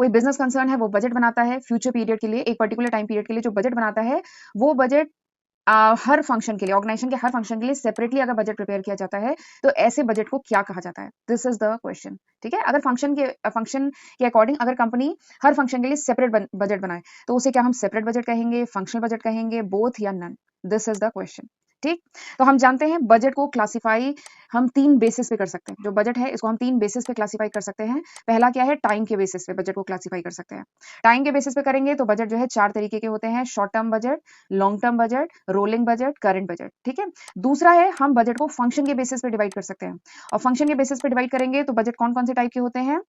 कोई business concern है वो बजट बनाता है फ्यूचर पीरियड के लिए, एक पर्टिकुलर टाइम पीरियड के लिए जो बजट बनाता है वो बजट हर फंक्शन के लिए, ऑर्गेनाइजेशन के हर फंक्शन के लिए सेपरेटली अगर बजट प्रिपेयर किया जाता है तो ऐसे बजट को क्या कहा जाता है? This is the question. ठीक है, अगर फंक्शन के अकॉर्डिंग अगर कंपनी हर फंक्शन के लिए सेपरेट बजट बनाए तो उसे क्या हम सेपरेट बजट कहेंगे, फंक्शनल बजट कहेंगे, बोथ या none? This is the question. ठीक, तो हम जानते हैं बजट को क्लासिफाई हम 3 बेसिस पे कर सकते हैं। जो बजट है इसको हम 3 बेसिस पे क्लासिफाई कर सकते हैं। पहला क्या है, टाइम के बेसिस पे बजट को क्लासिफाई कर सकते हैं। टाइम के बेसिस पे करेंगे तो बजट जो है 4 तरीके के होते हैं, short term budget, long term budget, rolling budget, current budget. ठीक है, दूसरा है हम बजट को फंक्शन के बेसिस पे डिवाइड कर सकते हैं, और फंक्शन के बेसिस पे डिवाइड करेंगे तो बजट कौन कौन से टाइप के होते हैं?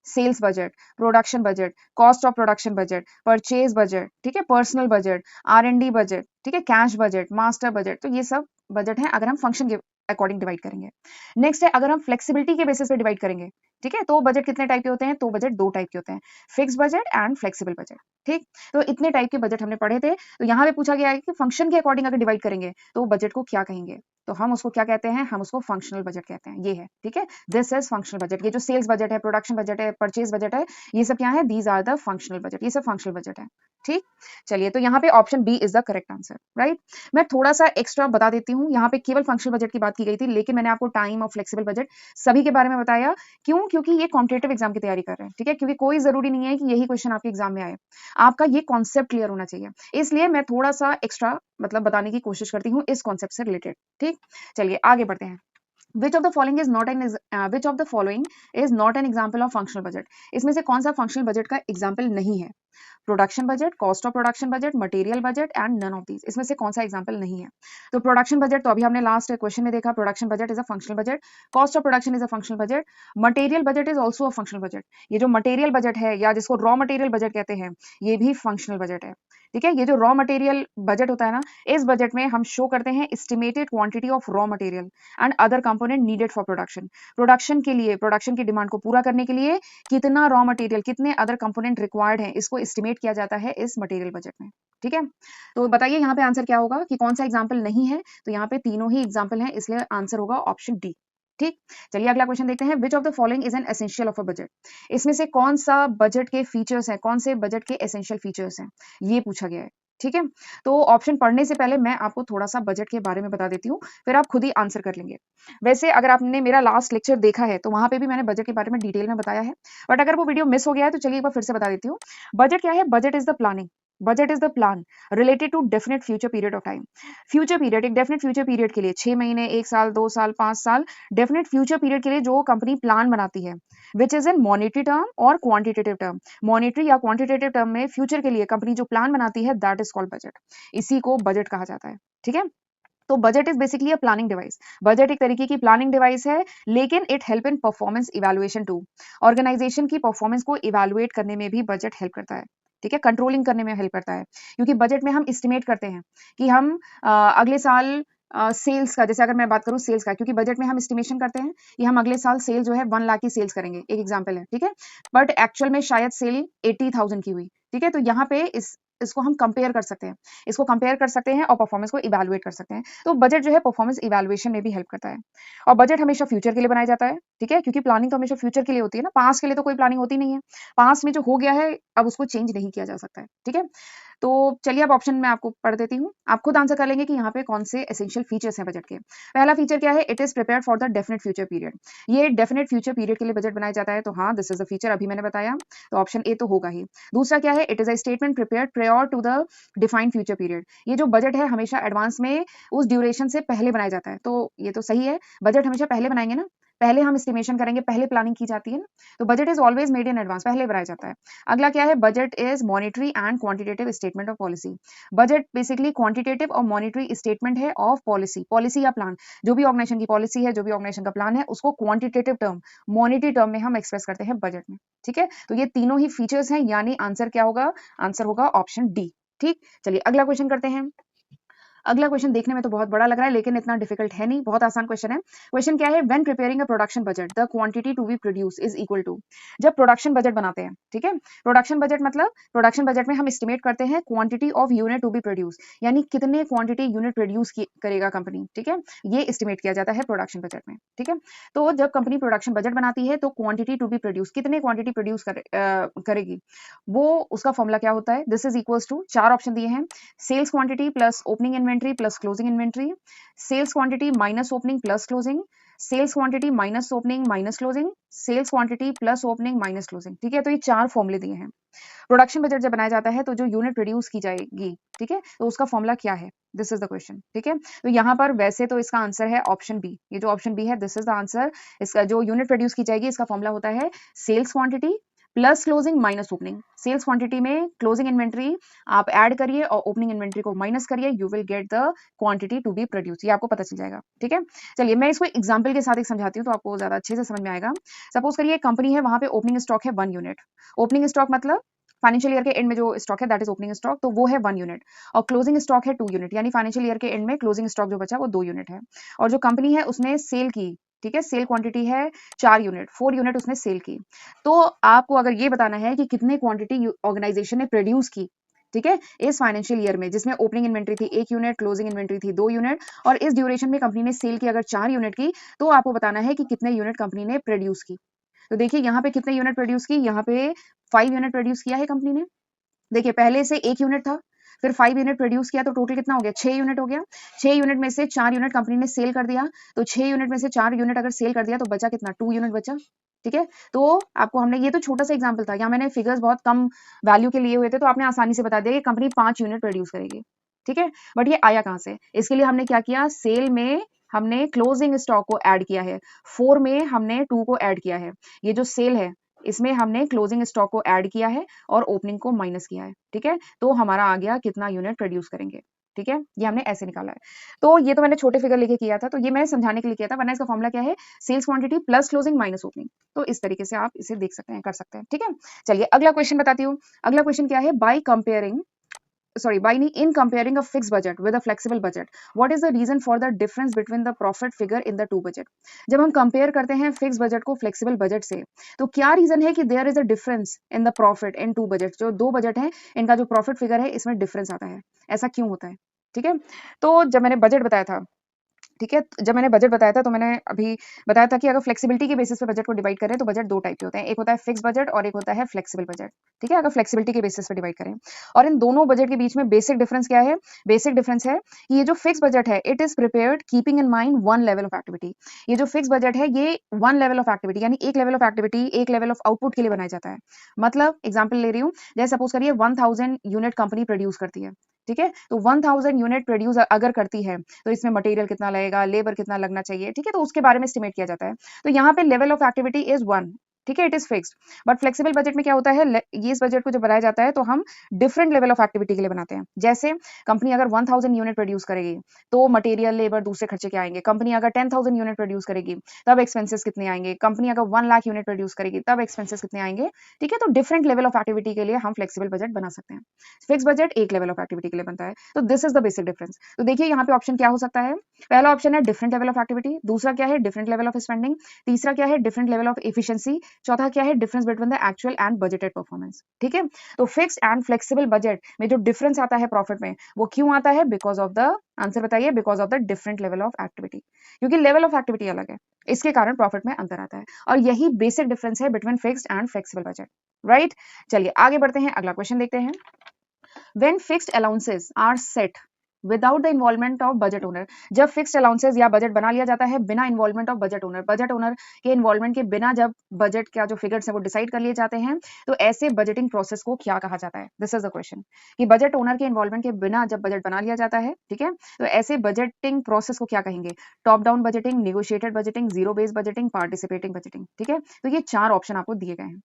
Sales budget, production budget, cost of production budget, purchase budget, ठीक है, पर्सनल बजट, R&D बजट, ठीक है, कैश बजट, मास्टर बजट। तो ये सब बजट है अगर हम फंक्शन के अकॉर्डिंग डिवाइड करेंगे। नेक्स्ट है अगर हम फ्लेक्सिबिलिटी के बेसिस पे डिवाइड करेंगे, ठीक है, तो बजट कितने टाइप के होते हैं? तो बजट 2 टाइप के होते हैं, fix budget and flexible budget. ठीक, तो इतने टाइप के बजट हमने पढ़े थे। तो यहाँ पे पूछा गया है कि फंक्शन के अकॉर्डिंग अगर डिवाइड करेंगे तो बजट को क्या कहेंगे? तो हम उसको क्या कहते हैं? हम उसको फंक्शनल बजट कहते हैं। ये है, ठीक है, दिस इज फंक्शनल बजट। ये जो सेल्स बजट है, प्रोडक्शन बजट है, परचेज बजट है, ये सब क्या है? These are the functional budget, ये सब फंक्शनल बजट है। ठीक, चलिए, तो यहाँ पे option B is the correct answer, right. मैं थोड़ा सा एक्स्ट्रा बता देती हूँ, यहाँ पे केवल फंक्शनल बजट की बात की गई थी, लेकिन मैंने आपको टाइम और फ्लेक्सिबल बजट सभी के बारे में बताया। क्यों? क्योंकि ये कॉम्पिटेटिव एग्जाम की तैयारी कर रहे हैं, ठीक है, क्योंकि कोई जरूरी नहीं है कि यही क्वेश्चन आपके एग्जाम में आए, आपका ये कॉन्सेप्ट क्लियर होना चाहिए, इसलिए मैं थोड़ा सा एक्स्ट्रा मतलब बताने की कोशिश करती हूँ इस कॉन्सेप्ट से रिलेटेड। ठीक, चलिए आगे बढ़ते हैं। Which of the following is not an which of the following is not an example of functional budget? इसमें से कौन सा फंक्शनल बजट का एग्जाम्पल नहीं है? Production budget, cost of production budget, material budget and none of these. इसमें से कौन सा एग्जांपल नहीं है? तो प्रोडक्शन बजट तो अभी हमने लास्ट क्वेश्चन में देखा, production budget is a functional budget, cost of production is a functional budget, material budget is also a functional budget. ये जो मटेरियल बजट है या जिसको रॉ मटेरियल बजट कहते हैं, ये भी फंक्शनल बजट है। ठीक है, ये जो रॉ मटेरियल बजट होता है ना, इस बजट में हम शो करते हैं estimated quantity of raw material and other component needed for production. Production के लिए, प्रोडक्शन की डिमांड को पूरा करने के लिए कितना रॉ मटेरियल, कितने अदर कंपोनेंट रिक्वायर्ड है, इसको एस्टिमेट किया जाता है इस मटेरियल बजट में। ठीक है, तो बताइए यहाँ पे आंसर क्या होगा कि कौन सा एग्जाम्पल नहीं है? तो यहाँ पे तीनों ही एग्जाम्पल है, इसलिए आंसर होगा ऑप्शन डी। ठीक, चलिए अगला क्वेश्चन देखते हैं। Which of the following is an essential of a budget? इसमें से कौन सा बजट के फीचर्स हैं, कौन से बजट के एसेंशियल फीचर्स हैं, ये पूछा गया है। ठीक है, तो ऑप्शन पढ़ने से पहले मैं आपको थोड़ा सा बजट के बारे में बता देती हूँ, फिर आप खुद ही आंसर कर लेंगे। वैसे अगर आपने मेरा लास्ट लेक्चर देखा है तो वहां पे भी मैंने बजट के बारे में डिटेल में बताया है, बट अगर वो वीडियो मिस हो गया है तो चलिए एक बार फिर से बता देती हूँ। बजट क्या है? Budget is the planning, budget is the plan related to definite future period of time. Future period, एक डेफिनेट फ्यूचर पीरियड के लिए 6 महीने, 1 साल, 2 साल, 5 साल, डेफिनेट फ्यूचर पीरियड के लिए जो कंपनी प्लान बनाती है, which is in monetary term और क्वांटिटेटिव टर्म। मॉनिटरी या क्वांटिटेटिव टर्म में फ्यूचर के लिए कंपनी जो प्लान बनाती है, दैट इज कॉल्ड बजट। इसी को बजट कहा जाता है। ठीक है, तो budget is basically a planning device. Budget एक तरीके की प्लानिंग डिवाइस है, लेकिन it help in performance evaluation too. Organisation की परफॉर्मेंस को इवैल्यूएट करने में भी बजट हेल्प करता है। ठीक है, कंट्रोलिंग करने में हेल्प करता है, क्योंकि बजट में हम एस्टिमेट करते हैं कि हम अगले साल सेल्स का, जैसे अगर मैं बात करूं सेल्स का, क्योंकि बजट में हम एस्टिमेशन करते हैं कि हम अगले साल सेल जो है 1 लाख की सेल्स करेंगे, एक एग्जांपल है। ठीक है, बट एक्चुअल में शायद सेल 80,000 की हुई। ठीक है, तो यहाँ पे इसको हम कंपेयर कर सकते हैं, इसको कंपेयर कर सकते हैं और परफॉर्मेंस को इवैल्यूएट कर सकते हैं। तो बजट जो है परफॉर्मेंस इवैल्यूएशन में भी हेल्प करता है। और बजट हमेशा फ्यूचर के लिए बनाया जाता है। ठीक है, क्योंकि प्लानिंग तो हमेशा फ्यूचर के लिए होती है ना, पास्ट के लिए तो कोई प्लानिंग होती नहीं है। पास्ट में जो हो गया है अब उसको चेंज नहीं किया जा सकता है। ठीक है, तो चलिए अब ऑप्शन में आपको पढ़ देती हूँ, आप खुद आंसर कर लेंगे कि यहाँ पे कौन से एसेंशियल फीचर्स हैं बजट के। पहला फीचर क्या है? It is prepared for the definite future period. ये डेफिनेट फ्यूचर पीरियड के लिए बजट बनाया जाता है, तो हाँ, दिस इज द फीचर, अभी मैंने बताया, तो ऑप्शन ए तो होगा ही। दूसरा क्या है? It is a statement prepared prior to the defined future period. ये जो बजट है हमेशा एडवांस में उस ड्यूरेशन से पहले बनाया जाता है, तो ये तो सही है, बजट हमेशा पहले बनाएंगे ना, पहले हम एस्टिमेशन करेंगे, पहले प्लानिंग की जाती है ना, तो budget is always made in advance, पहले बनाया जाता है। अगला क्या है? Budget is monetary and quantitative statement of policy. Budget basically quantitative और मॉनिटरी स्टेटमेंट है ऑफ पॉलिसी, पॉलिसी या प्लान, जो भी ऑर्गेनाइजेशन की पॉलिसी है, जो भी ऑर्गेनाइजेशन का प्लान है, उसको क्वांटिटेटिव टर्म, मॉनिटरी टर्म में हम एक्सप्रेस करते हैं बजट में। ठीक है, तो ये तीनों ही फीचर्स हैं, यानी आंसर क्या होगा? आंसर होगा ऑप्शन डी। ठीक, चलिए अगला क्वेश्चन करते हैं। अगला क्वेश्चन देखने में तो बहुत बड़ा लग रहा है लेकिन इतना डिफिकल्ट है नहीं, बहुत आसान क्वेश्चन है। क्वेश्चन क्या है, when preparing a production budget the quantity to be produce is equal to. जब प्रोडक्शन बजट बनाते हैं, ठीक है, प्रोडक्शन बजट मतलब प्रोडक्शन बजट में हम एस्टिमेट करते हैं quantity of unit to be produce, यानी कितने क्वांटिटी यूनिट प्रोड्यूस करेगा कंपनी, ठीक है, ये एस्टिमेट किया जाता है प्रोडक्शन बजट में, ठीक है। तो जब कंपनी प्रोडक्शन बजट बनाती है तो क्वांटिटी टू बी प्रोड्यूस, कितने क्वांटिटी प्रोड्यूस करेगी, वो उसका फॉर्मूला क्या होता है, दिस इज इक्वल्स टू, चार ऑप्शन दिए हैं, sales quantity plus opening inventory plus closing inventory, sales quantity minus opening plus closing, sales quantity minus opening minus closing, sales quantity plus opening minus closing, ठीक है। तो ये चार फॉर्मूले दिए हैं। प्रोडक्शन बजट जब बनाया जाता है तो जो यूनिट प्रोड्यूस की जाएगी, ठीक है, तो उसका फॉर्मूला क्या है, दिस इज द क्वेश्चन, ठीक है। तो यहाँ पर वैसे तो इसका आंसर है ऑप्शन बी, ये जो ऑप्शन बी है दिस इज द आंसर। इसका जो यूनिट प्रोड्यूस की जाएगी इसका फॉर्मूला होता है sales quantity plus closing minus opening. Sales quantity में क्लोजिंग इन्वेंट्री आप ऐड करिए और ओपनिंग इन्वेंट्री को माइनस करिए, you will get the quantity to be produce, ये आपको पता चल जाएगा, ठीक है। चलिए मैं इसको एग्जांपल के साथ एक समझाती हूँ तो आपको ज्यादा अच्छे से समझ में आएगा। सपोज करिए कंपनी है, वहां पे ओपनिंग स्टॉक है 1 यूनिट। ओपनिंग स्टॉक मतलब फाइनेंशियल ईयर के एंड में जो स्टॉक है दैट इज ओपनिंग स्टॉक, तो वो है 1 यूनिट, और क्लोजिंग स्टॉक है 2 यूनिट, यानी फाइनेंशियल ईयर के एंड में क्लोजिंग स्टॉक जो बचा वो 2 यूनिट है। और जो कंपनी है उसने सेल की, ठीक है, सेल क्वांटिटी है 4 यूनिट, 4 यूनिट उसने सेल की। तो आपको अगर ये बताना है कि कितने क्वांटिटी ऑर्गेनाइजेशन ने प्रोड्यूस की, ठीक है, इस फाइनेंशियल ईयर में, जिसमें ओपनिंग इन्वेंट्री थी 1 यूनिट, क्लोजिंग इन्वेंट्री थी 2 यूनिट, और इस ड्यूरेशन में कंपनी ने सेल की अगर 4 यूनिट की, तो आपको बताना है कि कितने यूनिट कंपनी ने प्रोड्यूस की। तो देखिए यहाँ पे कितने यूनिट प्रोड्यूस की, यहाँ पे 5 यूनिट प्रोड्यूस किया है कंपनी ने। देखिए पहले से 1 यूनिट था, फिर 5 यूनिट प्रोड्यूस किया, तो टोटल कितना हो गया, 6 यूनिट हो गया। 6 यूनिट में से 4 यूनिट कंपनी ने सेल कर दिया, तो 6 यूनिट में से 4 यूनिट अगर सेल कर दिया तो बचा कितना, 2 यूनिट बचा, ठीक है। तो आपको हमने, ये तो छोटा सा एग्जांपल था, यहाँ मैंने फिगर्स बहुत कम वैल्यू के लिए हुए थे, तो आपने आसानी से बता दिया कि कंपनी 5 यूनिट प्रोड्यूस करेगी, ठीक है। बट ये आया कहाँ से, इसके लिए हमने क्या किया, सेल में हमने क्लोजिंग स्टॉक को ऐड किया है, 4 में हमने 2 को ऐड किया है, ये जो सेल है इसमें हमने क्लोजिंग स्टॉक को ऐड किया है और ओपनिंग को माइनस किया है, ठीक है। तो हमारा आ गया कितना यूनिट प्रोड्यूस करेंगे, ठीक है, ये हमने ऐसे निकाला है। तो ये तो मैंने छोटे फिगर लेके किया था, तो ये मैंने समझाने के लिए किया था, वरना इसका फॉर्मूला क्या है, sales quantity plus closing minus opening. तो इस तरीके से आप इसे देख सकते हैं, कर सकते हैं, ठीक है। चलिए अगला क्वेश्चन बताती हूँ। अगला क्वेश्चन क्या है, by in comparing a fixed budget with a flexible budget, what is the reason for the difference between the profit figure in the two budget? जब हम कंपेयर करते हैं फिक्स बजट को फ्लेक्सिबल बजट से, तो क्या रीजन है कि there is a difference in the profit in two budget, जो दो बजट हैं इनका जो प्रॉफिट फिगर है इसमें डिफरेंस आता है, ऐसा क्यों होता है, ठीक है। तो जब मैंने बजट बताया था, ठीक है, जब मैंने बजट बताया था तो मैंने अभी बताया था कि अगर फ्लेक्सिबिलिटी के बेसिस पे बजट को डिवाइड करें तो बजट दो टाइप के होते हैं, एक होता है फिक्स बजट और एक होता है फ्लेक्सिबल बजट, ठीक है, अगर फ्लेक्सिबिलिटी के बेसिस पे डिवाइड करें। और इन दोनों बजट के बीच में बेसिक डिफरेंस क्या है, बेसिक डिफरेंस है कि ये जो फिक्स बजट है it is prepared keeping in mind one level of activity. ये जो फिक्स बजट है ये वन लेवल ऑफ एक्टिविटी, यानी एक लेवल ऑफ एक्टिविटी, एक लेवल ऑफ आउटपुट के लिए बनाया जाता है। मतलब एग्जाम्पल ले रही हूँ, जैसे सपोज करिए 1000 यूनिट कंपनी प्रोड्यूस करती है, ठीक है, तो 1000 यूनिट प्रोड्यूस अगर करती है तो इसमें मटेरियल कितना लगेगा, लेबर कितना लगना चाहिए, ठीक है, तो उसके बारे में एस्टिमेट किया जाता है। तो यहाँ पे लेवल ऑफ एक्टिविटी इज 1, ठीक है, it is fixed. But flexible budget में क्या होता है, ये इस बजट को जब बनाया जाता है तो हम डिफरेंट लेवल ऑफ एक्टिविटी के लिए बनाते हैं। जैसे कंपनी अगर 1000 यूनिट प्रोड्यूस करेगी तो मटेरियल, लेबर, दूसरे खर्चे क्या आएंगे। कंपनी अगर 10,000 यूनिट प्रोड्यूस करेगी तब एक्सपेंसेस कितने आएंगे। कंपनी अगर 1 लाख यूनिट प्रोड्यूस करेगी तब एक्सपेंसेस कितने आएंगे, ठीक है। तो डिफरेंट लेवल ऑफ एक्टिविटी के लिए हम फ्लेक्सिबल बजट बना सकते हैं। फिक्स बजट एक लेवल ऑफ एक्टिविटी के लिए बनता है, तो this is the basic difference. तो देखिए यहाँ पे ऑप्शन क्या हो सकता है, पहला ऑप्शन है डिफरेंट लेवल ऑफ एक्टिविटी, दूसरा क्या है डिफरेंट लेवल ऑफ स्पेंडिंग, तीसरा क्या है डिफरेंट लेवल ऑफ एफिशिएंसी, चौथा क्या है difference between the actual and budgeted performance, ठीक है। तो फिक्स्ड एंड फ्लेक्सिबल बजट में जो डिफरेंस आता है प्रॉफिट में, वो क्यों आता है, बिकॉज ऑफ द, आंसर बताइए, because of the different level of activity, क्योंकि लेवल ऑफ एक्टिविटी अलग है, इसके कारण प्रॉफिट में अंतर आता है। और यही बेसिक डिफरेंस है between fixed and flexible budget, right. चलिए आगे बढ़ते हैं, अगला क्वेश्चन देखते हैं। When fixed allowances are set without the involvement of budget owner, जब फिक्स्ड अलाउंसेस या बजट बना लिया जाता है बिना इन्वॉल्वमेंट ऑफ बजट ओनर के इन्वॉल्वमेंट के बिना जब बजट का जो फिगर्स है वो डिसाइड कर लिए जाते हैं, तो ऐसे बजटिंग प्रोसेस को क्या कहा जाता है, दिस इज द क्वेश्चन, कि बजट ओनर के इन्वॉल्वमेंट के बिना जब बजट बना लिया जाता है, ठीक है, तो ऐसे बजटिंग प्रोसेस को क्या कहेंगे, top down budgeting, negotiated budgeting, zero based budgeting, participating budgeting, ठीक है। तो ये चार ऑप्शन आपको दिए गए हैं।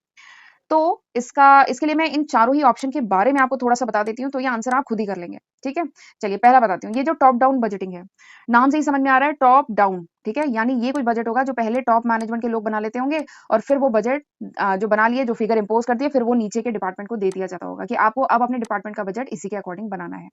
तो इसके लिए मैं इन चारों ही ऑप्शन के बारे में आपको थोड़ा सा बता देती हूँ, तो ये आंसर आप खुद ही कर लेंगे। ठीक है, चलिए पहला बताती हूँ। ये जो टॉप डाउन बजटिंग है, नाम से ही समझ में आ रहा है टॉप डाउन। ठीक है, यानी ये कोई बजट होगा जो पहले टॉप मैनेजमेंट के लोग बना लेते होंगे और फिर वो बजट जो बना लिए, जो फिगर इंपोज कर दिए, फिर वो नीचे के डिपार्टमेंट को दे दिया जाता होगा कि आपको अब अपने डिपार्टमेंट का बजट इसी के अकॉर्डिंग बनाना है।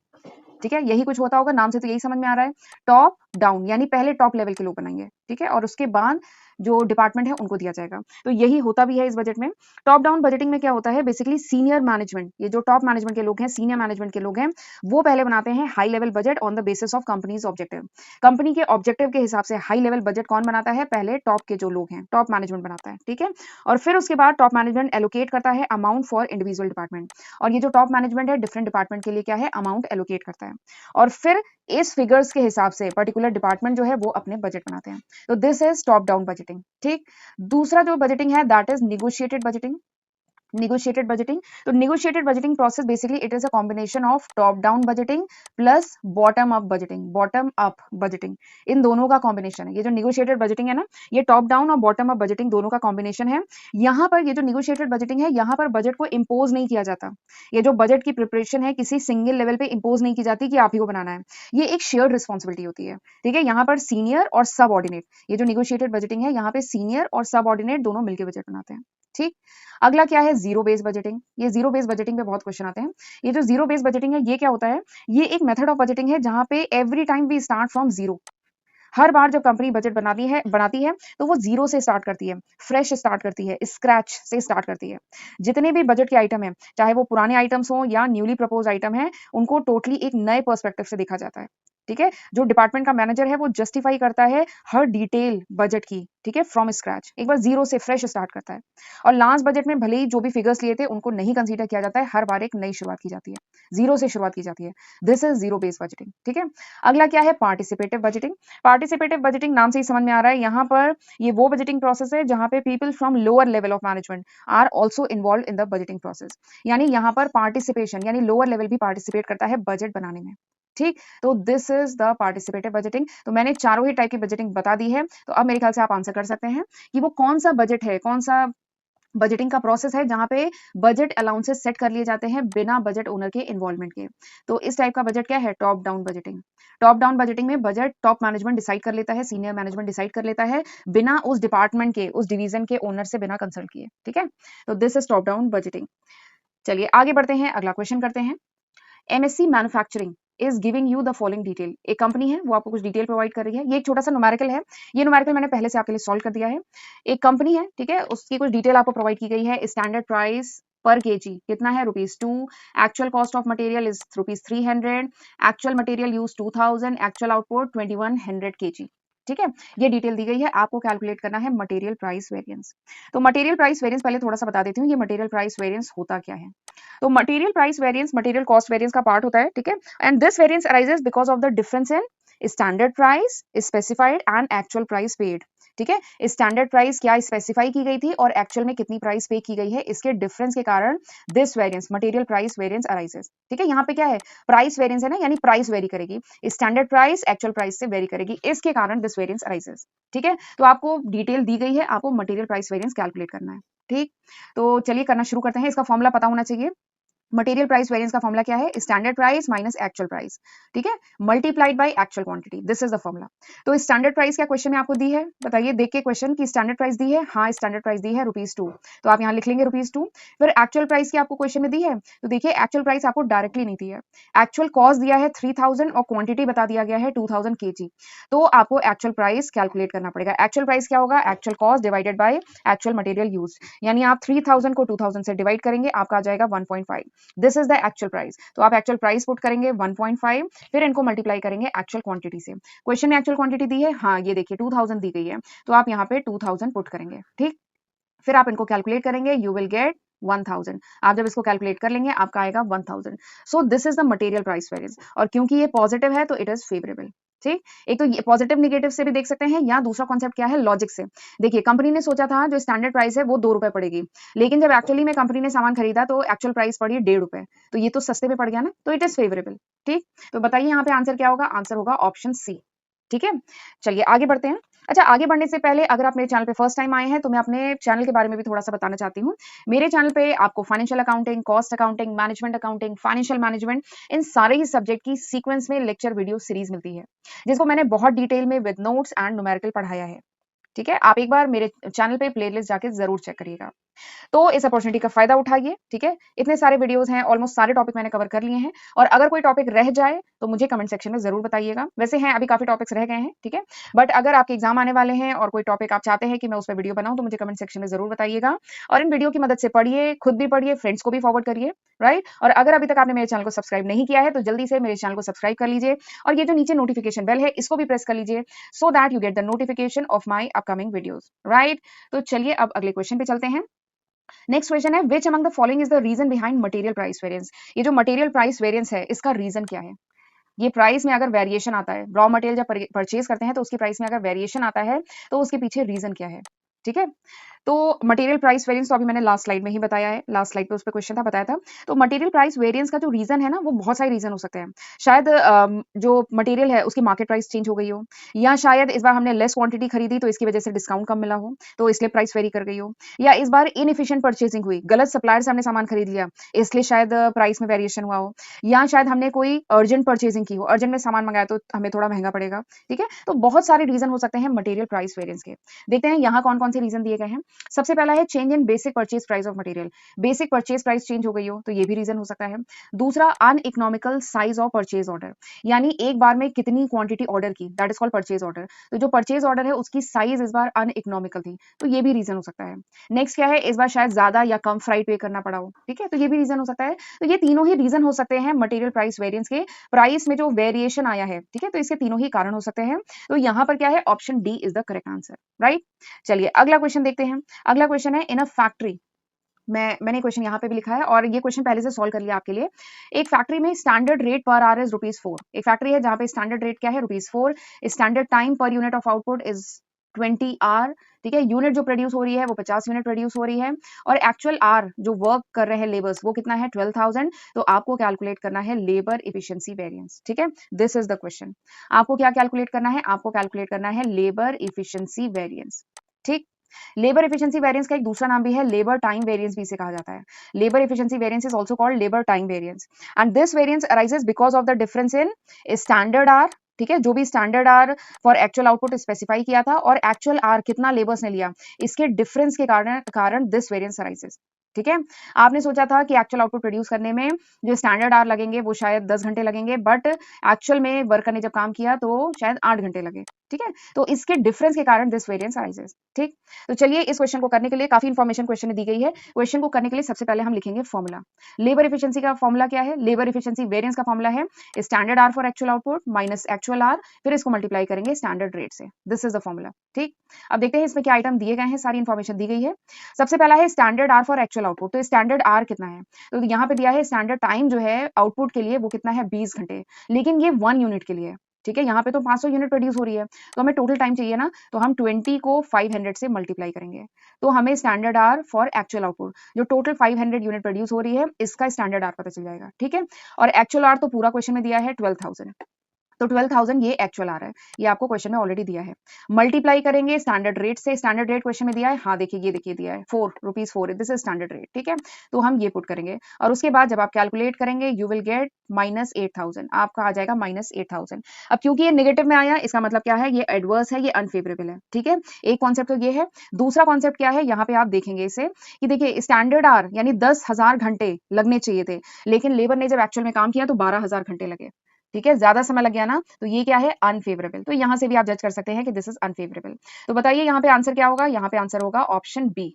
ठीक है, यही कुछ होता होगा, नाम से तो यही समझ में आ रहा है। टॉप डाउन यानी पहले टॉप लेवल के लोग बनाएंगे, ठीक है, और उसके बाद जो डिपार्टमेंट है उनको दिया जाएगा। तो यही होता भी है इस बजट में। टॉप डाउन बजटिंग में क्या होता है, बेसिकली सीनियर मैनेजमेंट, ये जो टॉप मैनेजमेंट के लोग हैं, सीनियर मैनेजमेंट के लोग हैं, वो पहले बनाते हैं high level budget on the basis of companies objective. Company के ऑब्जेक्टिव के हिसाब से हाई लेवल बजट कौन बनाता है, पहले टॉप के जो लोग हैं, टॉप मैनेजमेंट बनाता है। ठीक है, और फिर उसके बाद टॉप मैनेजमेंट एलोकेट करता है अमाउंट फॉर इंडिविजुअल डिपार्टमेंट, और ये जो टॉप मैनेजमेंट है डिफरेंट डिपार्टमेंट के लिए क्या है, अमाउंट एलोकेट करता है, और फिर इस फिगर्स के हिसाब से पर्टिकुलर डिपार्टमेंट जो है वो अपने बजट बनाते हैं। तो this is top down budgeting. ठीक, दूसरा जो बजटिंग है that is negotiated budgeting. negotiated budgeting, तो negotiated budgeting process basically it is a combination of top down budgeting plus bottom up budgeting, इन दोनों का कॉम्बिनेशन है। ये जो negotiated budgeting है ना, ये टॉप डाउन और बॉटम अप बजटिंग दोनों का कॉम्बिनेशन है। यहाँ पर ये जो negotiated budgeting है, यहाँ पर बजट को इम्पोज नहीं किया जाता। ये जो बजट की प्रिपरेशन है किसी सिंगल लेवल पे इम्पोज नहीं की जाती कि आप ही को बनाना है, ये एक शेयर्ड रिस्पॉन्सिबिलिटी होती है। ठीक है, यहाँ पर सीनियर और सब ऑर्डिनेट, ये जो negotiated budgeting है यहाँ पे सीनियर और सब ऑर्डिनेट दोनों मिलकर बजट बनाते हैं। ठीक, अगला क्या है, जीरो बेस बजटिंग। ये जीरो बेस बजटिंग पे बहुत क्वेश्चन आते हैं। ये जो जीरो बेस बजटिंग है, ये क्या होता है, ये एक मेथड ऑफ बजटिंग है जहां पे every time we start from zero. हर बार जब कंपनी बजट बनाती है तो वो जीरो से स्टार्ट करती है, फ्रेश स्टार्ट करती है, स्क्रैच से स्टार्ट करती है। जितने भी बजट के आइटम है, चाहे वो पुराने आइटम्स हो या न्यूली प्रपोज आइटम है, उनको टोटली एक नए पर्सपेक्टिव से देखा जाता है। ठीक है, जो डिपार्टमेंट का मैनेजर है वो जस्टिफाई करता है हर डिटेल बजट की, ठीक है, फ्रॉम स्क्रैच, एक बार जीरो से फ्रेश स्टार्ट करता है। और लास्ट बजट में भले ही जो भी फिगर्स लिए थे उनको नहीं कंसीडर किया जाता है, हर बार एक नई शुरुआत की जाती है, जीरो से शुरुआत की जाती है। This is zero base budgeting. ठीक है, अगला क्या है, पार्टिसिपेटिव बजटिंग। पार्टिसिपेटिव बजटिंग नाम से ही समझ में आ रहा है, यहाँ पर ये वो बजटिंग प्रोसेस है जहां पे people from lower level of management are also involve in the budgeting process, यानी यहाँ पर पार्टिसिपेशन यानी लोअर लेवल भी पार्टिसिपेट करता है बजट बनाने में। ठीक, तो this is the participative budgeting. तो मैंने चारों ही टाइप की बजटिंग बता दी है, तो अब मेरे ख्याल से आप आंसर कर सकते हैं कि वो कौन सा बजट है, कौन सा बजटिंग का प्रोसेस है जहां पे बजट अलाउंसेस सेट कर लिए जाते हैं बिना बजट ओनर के इन्वॉल्वमेंट के। तो इस टाइप का बजट क्या है, top down budgeting. Top down budgeting में बजट टॉप मैनेजमेंट डिसाइड कर लेता है, सीनियर मैनेजमेंट डिसाइड कर लेता है, बिना उस डिपार्टमेंट के, उस डिवीजन के ओनर से बिना कंसल्ट किए। ठीक है, तो this is top down budgeting. चलिए आगे बढ़ते हैं, अगला क्वेश्चन करते हैं। MSc manufacturing is giving you the following detail. एक कंपनी है वो आपको कुछ डिटेल प्रोवाइड कर रही है। ये एक छोटा सा न्यूमेरिकल है, ये न्यूमेरिकल मैंने पहले से आपके लिए सॉल्व कर दिया है। एक कंपनी है, ठीक है, उसकी कुछ डिटेल आपको प्रोवाइड की गई है। स्टैंडर्ड प्राइस पर केजी कितना है, ₹2। Actual cost of material is ₹300। Actual material use 2000। Actual output 2100 KG. ठीक है, ये डिटेल दी गई है, आपको कैलकुलेट करना है मटेरियल प्राइस वेरिएंस। तो मटेरियल प्राइस वेरिएंस पहले थोड़ा सा बता देती हूँ, ये मटेरियल प्राइस वेरिएंस होता क्या है। तो material price variance material cost variance का पार्ट होता है। ठीक है, and this variance arises because of the difference in standard price specified and actual price paid. ठीक है, स्टैंडर्ड प्राइस क्या स्पेसिफाई की गई थी और एक्चुअल में कितनी प्राइस पे की गई है, इसके डिफरेंस के कारण this variance material price variance arises. ठीक है, यहाँ पे क्या है, प्राइस वेरिएंस है ना, यानी प्राइस वेरी करेगी, स्टैंडर्ड प्राइस एक्चुअल प्राइस से वेरी करेगी, इसके कारण दिस वेरिएंस अराइजेस। ठीक है, तो आपको डिटेल दी गई है, आपको मटेरियल प्राइस वेरिएंस कैलकुलेट करना है। ठीक, तो चलिए करना शुरू करते हैं। इसका फॉर्मूला पता होना चाहिए। मटेरियल प्राइस वेरिएंस का फॉर्मूला क्या है, standard price minus actual price, ठीक है, multiplied by actual quantity, this is the formula. तो स्टैंडर्ड प्राइस क्या क्वेश्चन में आपको दी है, बताइए देख के क्वेश्चन की स्टैंडर्ड प्राइस दी है, हाँ स्टैंडर्ड प्राइस दी है ₹2, तो आप यहाँ लिख लेंगे ₹2। फिर एक्चुअल प्राइस की आपको क्वेश्चन में दी है, तो देखिए एक्चुअल प्राइस आपको डायरेक्टली नहीं दी है, एक्चुअल कॉस्ट दिया है 3000 और क्वांटिटी बता दिया गया है 2000 केजी, तो आपको एक्चुअल प्राइस कैलकुलेट करना पड़ेगा। एक्चुअल प्राइस क्या होगा, actual cost divided by actual material use, यानी आप 3000 को 2000 से डिवाइड करेंगे, आपका आ जाएगा 1.5, this is the actual price. तो आप एक्चुअल प्राइस पुट करेंगे 1.5, फिर इनको मल्टीप्लाई करेंगे एक्चुअल क्वांटिटी से। क्वेश्चन में एक्चुअल क्वांटिटी दी है, हाँ ये देखिए 2000 दी गई है, तो आप यहाँ पे 2000 पुट करेंगे। ठीक, फिर आप इनको कैलकुलेट करेंगे, यू विल गेट 1000। आप जब इसको कैलकुलेट कर लेंगे आपका आएगा 1000। So this is the material price variance, और क्योंकि ये पॉजिटिव है तो इट इज फेवरेबल। ठीक, एक तो ये पॉजिटिव निगेटिव से भी देख सकते हैं, या दूसरा कॉन्सेप्ट क्या है, लॉजिक से। देखिए कंपनी ने सोचा था जो स्टैंडर्ड प्राइस है वो ₹2 पड़ेगी, लेकिन जब एक्चुअली में कंपनी ने सामान खरीदा तो एक्चुअल प्राइस पड़ी ₹1.5, तो ये तो सस्ते में पड़ गया ना, तो इट इज फेवरेबल। ठीक, तो बताइए यहाँ पे आंसर क्या होगा, आंसर होगा ऑप्शन सी। ठीक है, चलिए आगे बढ़ते हैं। अच्छा, आगे बढ़ने से पहले अगर आप मेरे चैनल पे फर्स्ट टाइम आए हैं तो मैं अपने चैनल के बारे में भी थोड़ा-सा बताना चाहती हूँ। मेरे चैनल पे आपको financial accounting, cost accounting, management accounting, financial management इन सारे ही सब्जेक्ट की सीक्वेंस में लेक्चर वीडियो सीरीज मिलती है, जिसको मैंने बहुत डिटेल में विद नोट्स एंड न्यूमेरिकल पढ़ाया है। ठीक है? आप एक बार मेरे चैनल पे प्लेलिस्ट जाके ज़रूर चेक करिएगा। तो इस अपॉर्चुनिटी का फ़ायदा उठाइए, ठीक है? इतने सारे वीडियोज़ हैं, ऑलमोस्ट सारे टॉपिक मैंने कवर कर लिए हैं और अगर कोई टॉपिक रह जाए, तो मुझे कमेंट सेक्शन में ज़रूर बताइएगा। वैसे हैं अभी काफ़ी टॉपिक्स रह गए हैं, ठीक है? बट अगर आपके एग्ज़ाम आने वाले हैं और कोई टॉपिक आप चाहते हैं कि मैं उस पे वीडियो बनाऊँ, तो मुझे कमेंट सेक्शन में ज़रूर बताइएगा और इन वीडियो की मदद से पढ़िए, खुद भी पढ़िए, फ्रेंड्स को भी फॉरवर्ड करिए, राइट? और अगर अभी तक आपने मेरे चैनल को सब्सक्राइब नहीं किया है, तो जल्दी से मेरे चैनल को सब्सक्राइब कर लीजिए और ये जो नीचे नोटिफ़िकेशन बेल है, इसको भी प्रेस कर लीजिए so that you get the notification off my upcoming videos, right? तो चलिए अब अगले क्वेश्चन पे चलते हैं। नेक्स्ट क्वेश्चन है which among the following is the reason behind material price variance. ये जो मटेरियल प्राइस वेरिएंस है इसका रीजन क्या है? ये प्राइस में अगर वेरिएशन आता है, रॉ मटेरियल जब परचेज करते हैं तो उसकी प्राइस में अगर वेरिएशन आता है तो उसके पीछे रीजन क्या है? ठीक है? तो मटेरियल प्राइस वेरिएंस तो अभी मैंने लास्ट स्लाइड में ही बताया है, लास्ट स्लाइड पे उस पे क्वेश्चन था, बताया था। तो मटेरियल प्राइस वेरिएंस का जो रीजन है ना, वो बहुत सारे रीजन हो सकते हैं। शायद जो मटेरियल है उसकी मार्केट प्राइस चेंज हो गई हो, या शायद इस बार हमने लेस क्वांटिटी खरीदी तो इसकी वजह से डिस्काउंट कम मिला हो, तो इसलिए प्राइस वेरी कर गई हो, या इस बार इनएफिशिएंट परचेजिंग हुई, गलत सप्लायर से हमने सामान खरीद लिया, इसलिए शायद प्राइस में वेरिएशन हुआ हो, या शायद हमने कोई अर्जेंट परचेजिंग की हो, अर्जेंट में सामान मंगाया तो हमें थोड़ा महंगा पड़ेगा। ठीक है? तो बहुत सारे रीजन हो सकते हैं मटेरियल प्राइस वेरिएंस के। देखते हैं यहाँ कौन-कौन से रीजन दिए गए हैं। सबसे पहला है change in basic purchase price of material. Basic purchase price change हो गई हो तो ये भी रीजन हो सकता है। दूसरा uneconomical size of purchase order, यानी एक बार में कितनी क्वांटिटी ऑर्डर की, that is called purchase order. तो जो परचेज ऑर्डर है उसकी साइज इस बार अनइकोनॉमिकल थी, तो ये भी रीजन हो सकता है। नेक्स्ट क्या है, इस बार शायद ज्यादा या कम फ्राइट पे करना पड़ा हो, ठीक है, तो ये भी रीजन हो सकता है। तो ये तीनों ही रीजन हो सकते हैं मटेरियल प्राइस वेरिएंस के। प्राइस में जो वेरिएशन आया है, ठीक है, तो इसके तीनों ही कारण हो सकते हैं। तो यहाँ पर क्या है, option D is the correct answer, right. चलिए अगला क्वेश्चन देखते हैं। अगला क्वेश्चन है इन अ फैक्ट्री, मैंने क्वेश्चन यहाँ पे भी लिखा है और ये क्वेश्चन पहले से सॉल्व कर लिया आपके लिए। एक फैक्ट्री में standard rate per hour is ₹4। एक फैक्ट्री है जहाँ पे स्टैंडर्ड रेट क्या है, ₹4। Standard time per unit of output is 20 hour. ठीक है, यूनिट जो प्रोड्यूस हो रही है वो 50 यूनिट प्रोड्यूस हो रही है और एक्चुअल आर जो वर्क कर रहे हैं लेबर्स वो कितना है, 12,000। तो आपको कैलकुलेट करना है लेबर इफिशिएंसी वेरिएंस। ठीक है, दिस इज द क्वेश्चन। आपको क्या कैलकुलेट करना है, आपको कैलकुलेट करना है लेबर इफिशिएंसी वेरिएंस। ठीक, लेबर एफिशिएंसी वेरिएंस का एक दूसरा नाम भी है, लेबर टाइम वेरिएंस भी इसे कहा जाता है। Labour efficiency variance is also called labour time variance and this variance arises because of the difference in standard hour, ठीक है, जो भी standard hour for actual output specify किया था और एक्चुअल आर कितना लेबर्स ने लिया, इसके डिफरेंस के कारण दिस वेरिएंस अराइजेस। ठीक है, आपने सोचा था कि एक्चुअल आउटपुट प्रोड्यूस करने में जो स्टैंडर्ड आर लगेंगे वो शायद 10 घंटे लगेंगे, बट एक्चुअल में वर्कर ने जब काम किया तो शायद 8 घंटे लगे। ठीक है, तो इसके डिफरेंस के कारण दिस वेरिएंस अराइजेस। ठीक, तो चलिए इस क्वेश्चन को करने के लिए काफी इंफॉर्मेशन क्वेश्चन में दी गई है। क्वेश्चन को करने के लिए सबसे पहले हम लिखेंगे फॉर्मूला। लेबर एफिशिएंसी का फॉर्मूला क्या है, लेबर एफिशिएंसी वेरिएंस का फॉर्मूला है standard hour for actual output minus actual hour, फिर इसको मल्टीप्लाई करेंगे स्टैंडर्ड रेट से। This is the formula. ठीक, अब देखते हैं इसमें क्या आइटम दिए गए हैं, सारी इंफॉर्मेशन दी गई है। सबसे पहला है standard hour for actual output. तो स्टैंडर्ड आर कितना है, तो यहाँ पे दिया है स्टैंडर्ड टाइम जो है आउटपुट के लिए वो कितना है, 20 घंटे, लेकिन ये 1 यूनिट के लिए है। ठीक है, यहाँ पे तो 500 यूनिट प्रोड्यूस हो रही है, तो हमें टोटल टाइम चाहिए ना, तो हम 20 को 500 से मल्टीप्लाई करेंगे, तो हमें standard hour for actual output जो टोटल 500 यूनिट प्रोड्यूस हो रही है इसका स्टैंडर्ड आर पता चल जाएगा। ठीक है, और एक्चुअल आर तो पूरा क्वेश्चन में दिया है 12,000, तो 12,000 ये एक्चुअल आ रहा है, ये आपको क्वेश्चन में ऑलरेडी दिया है। मल्टीप्लाई करेंगे स्टैंडर्ड रेट से, स्टैंडर्ड रेट क्वेश्चन में दिया है, हाँ देखिए ये देखिए दिया है ₹4, दिस इज स्टैंडर्ड रेट। ठीक है, तो हम ये पुट करेंगे और उसके बाद जब आप कैलकुलेट करेंगे यू विल गेट -8,000, आपका आ जाएगा -8,000। अब क्योंकि ये नेगेटिव में आया इसका मतलब क्या है, ये एडवर्स है, ये अनफेवरेबल है। ठीक है, एक कॉन्सेप्ट तो ये है। दूसरा कॉन्सेप्ट क्या है, यहाँ पे आप देखेंगे इसे कि देखिए स्टैंडर्ड आर यानी 10,000 घंटे लगने चाहिए थे, लेकिन लेबर ने जब एक्चुअल में काम किया तो 12,000 घंटे लगे। ठीक है, ज्यादा समय लग गया ना, तो ये क्या है, अनफेवरेबल। तो यहां से भी आप जज कर सकते हैं कि दिस इज अनफेवरेबल। तो बताइए यहाँ पे आंसर क्या होगा, यहाँ पे आंसर होगा ऑप्शन बी।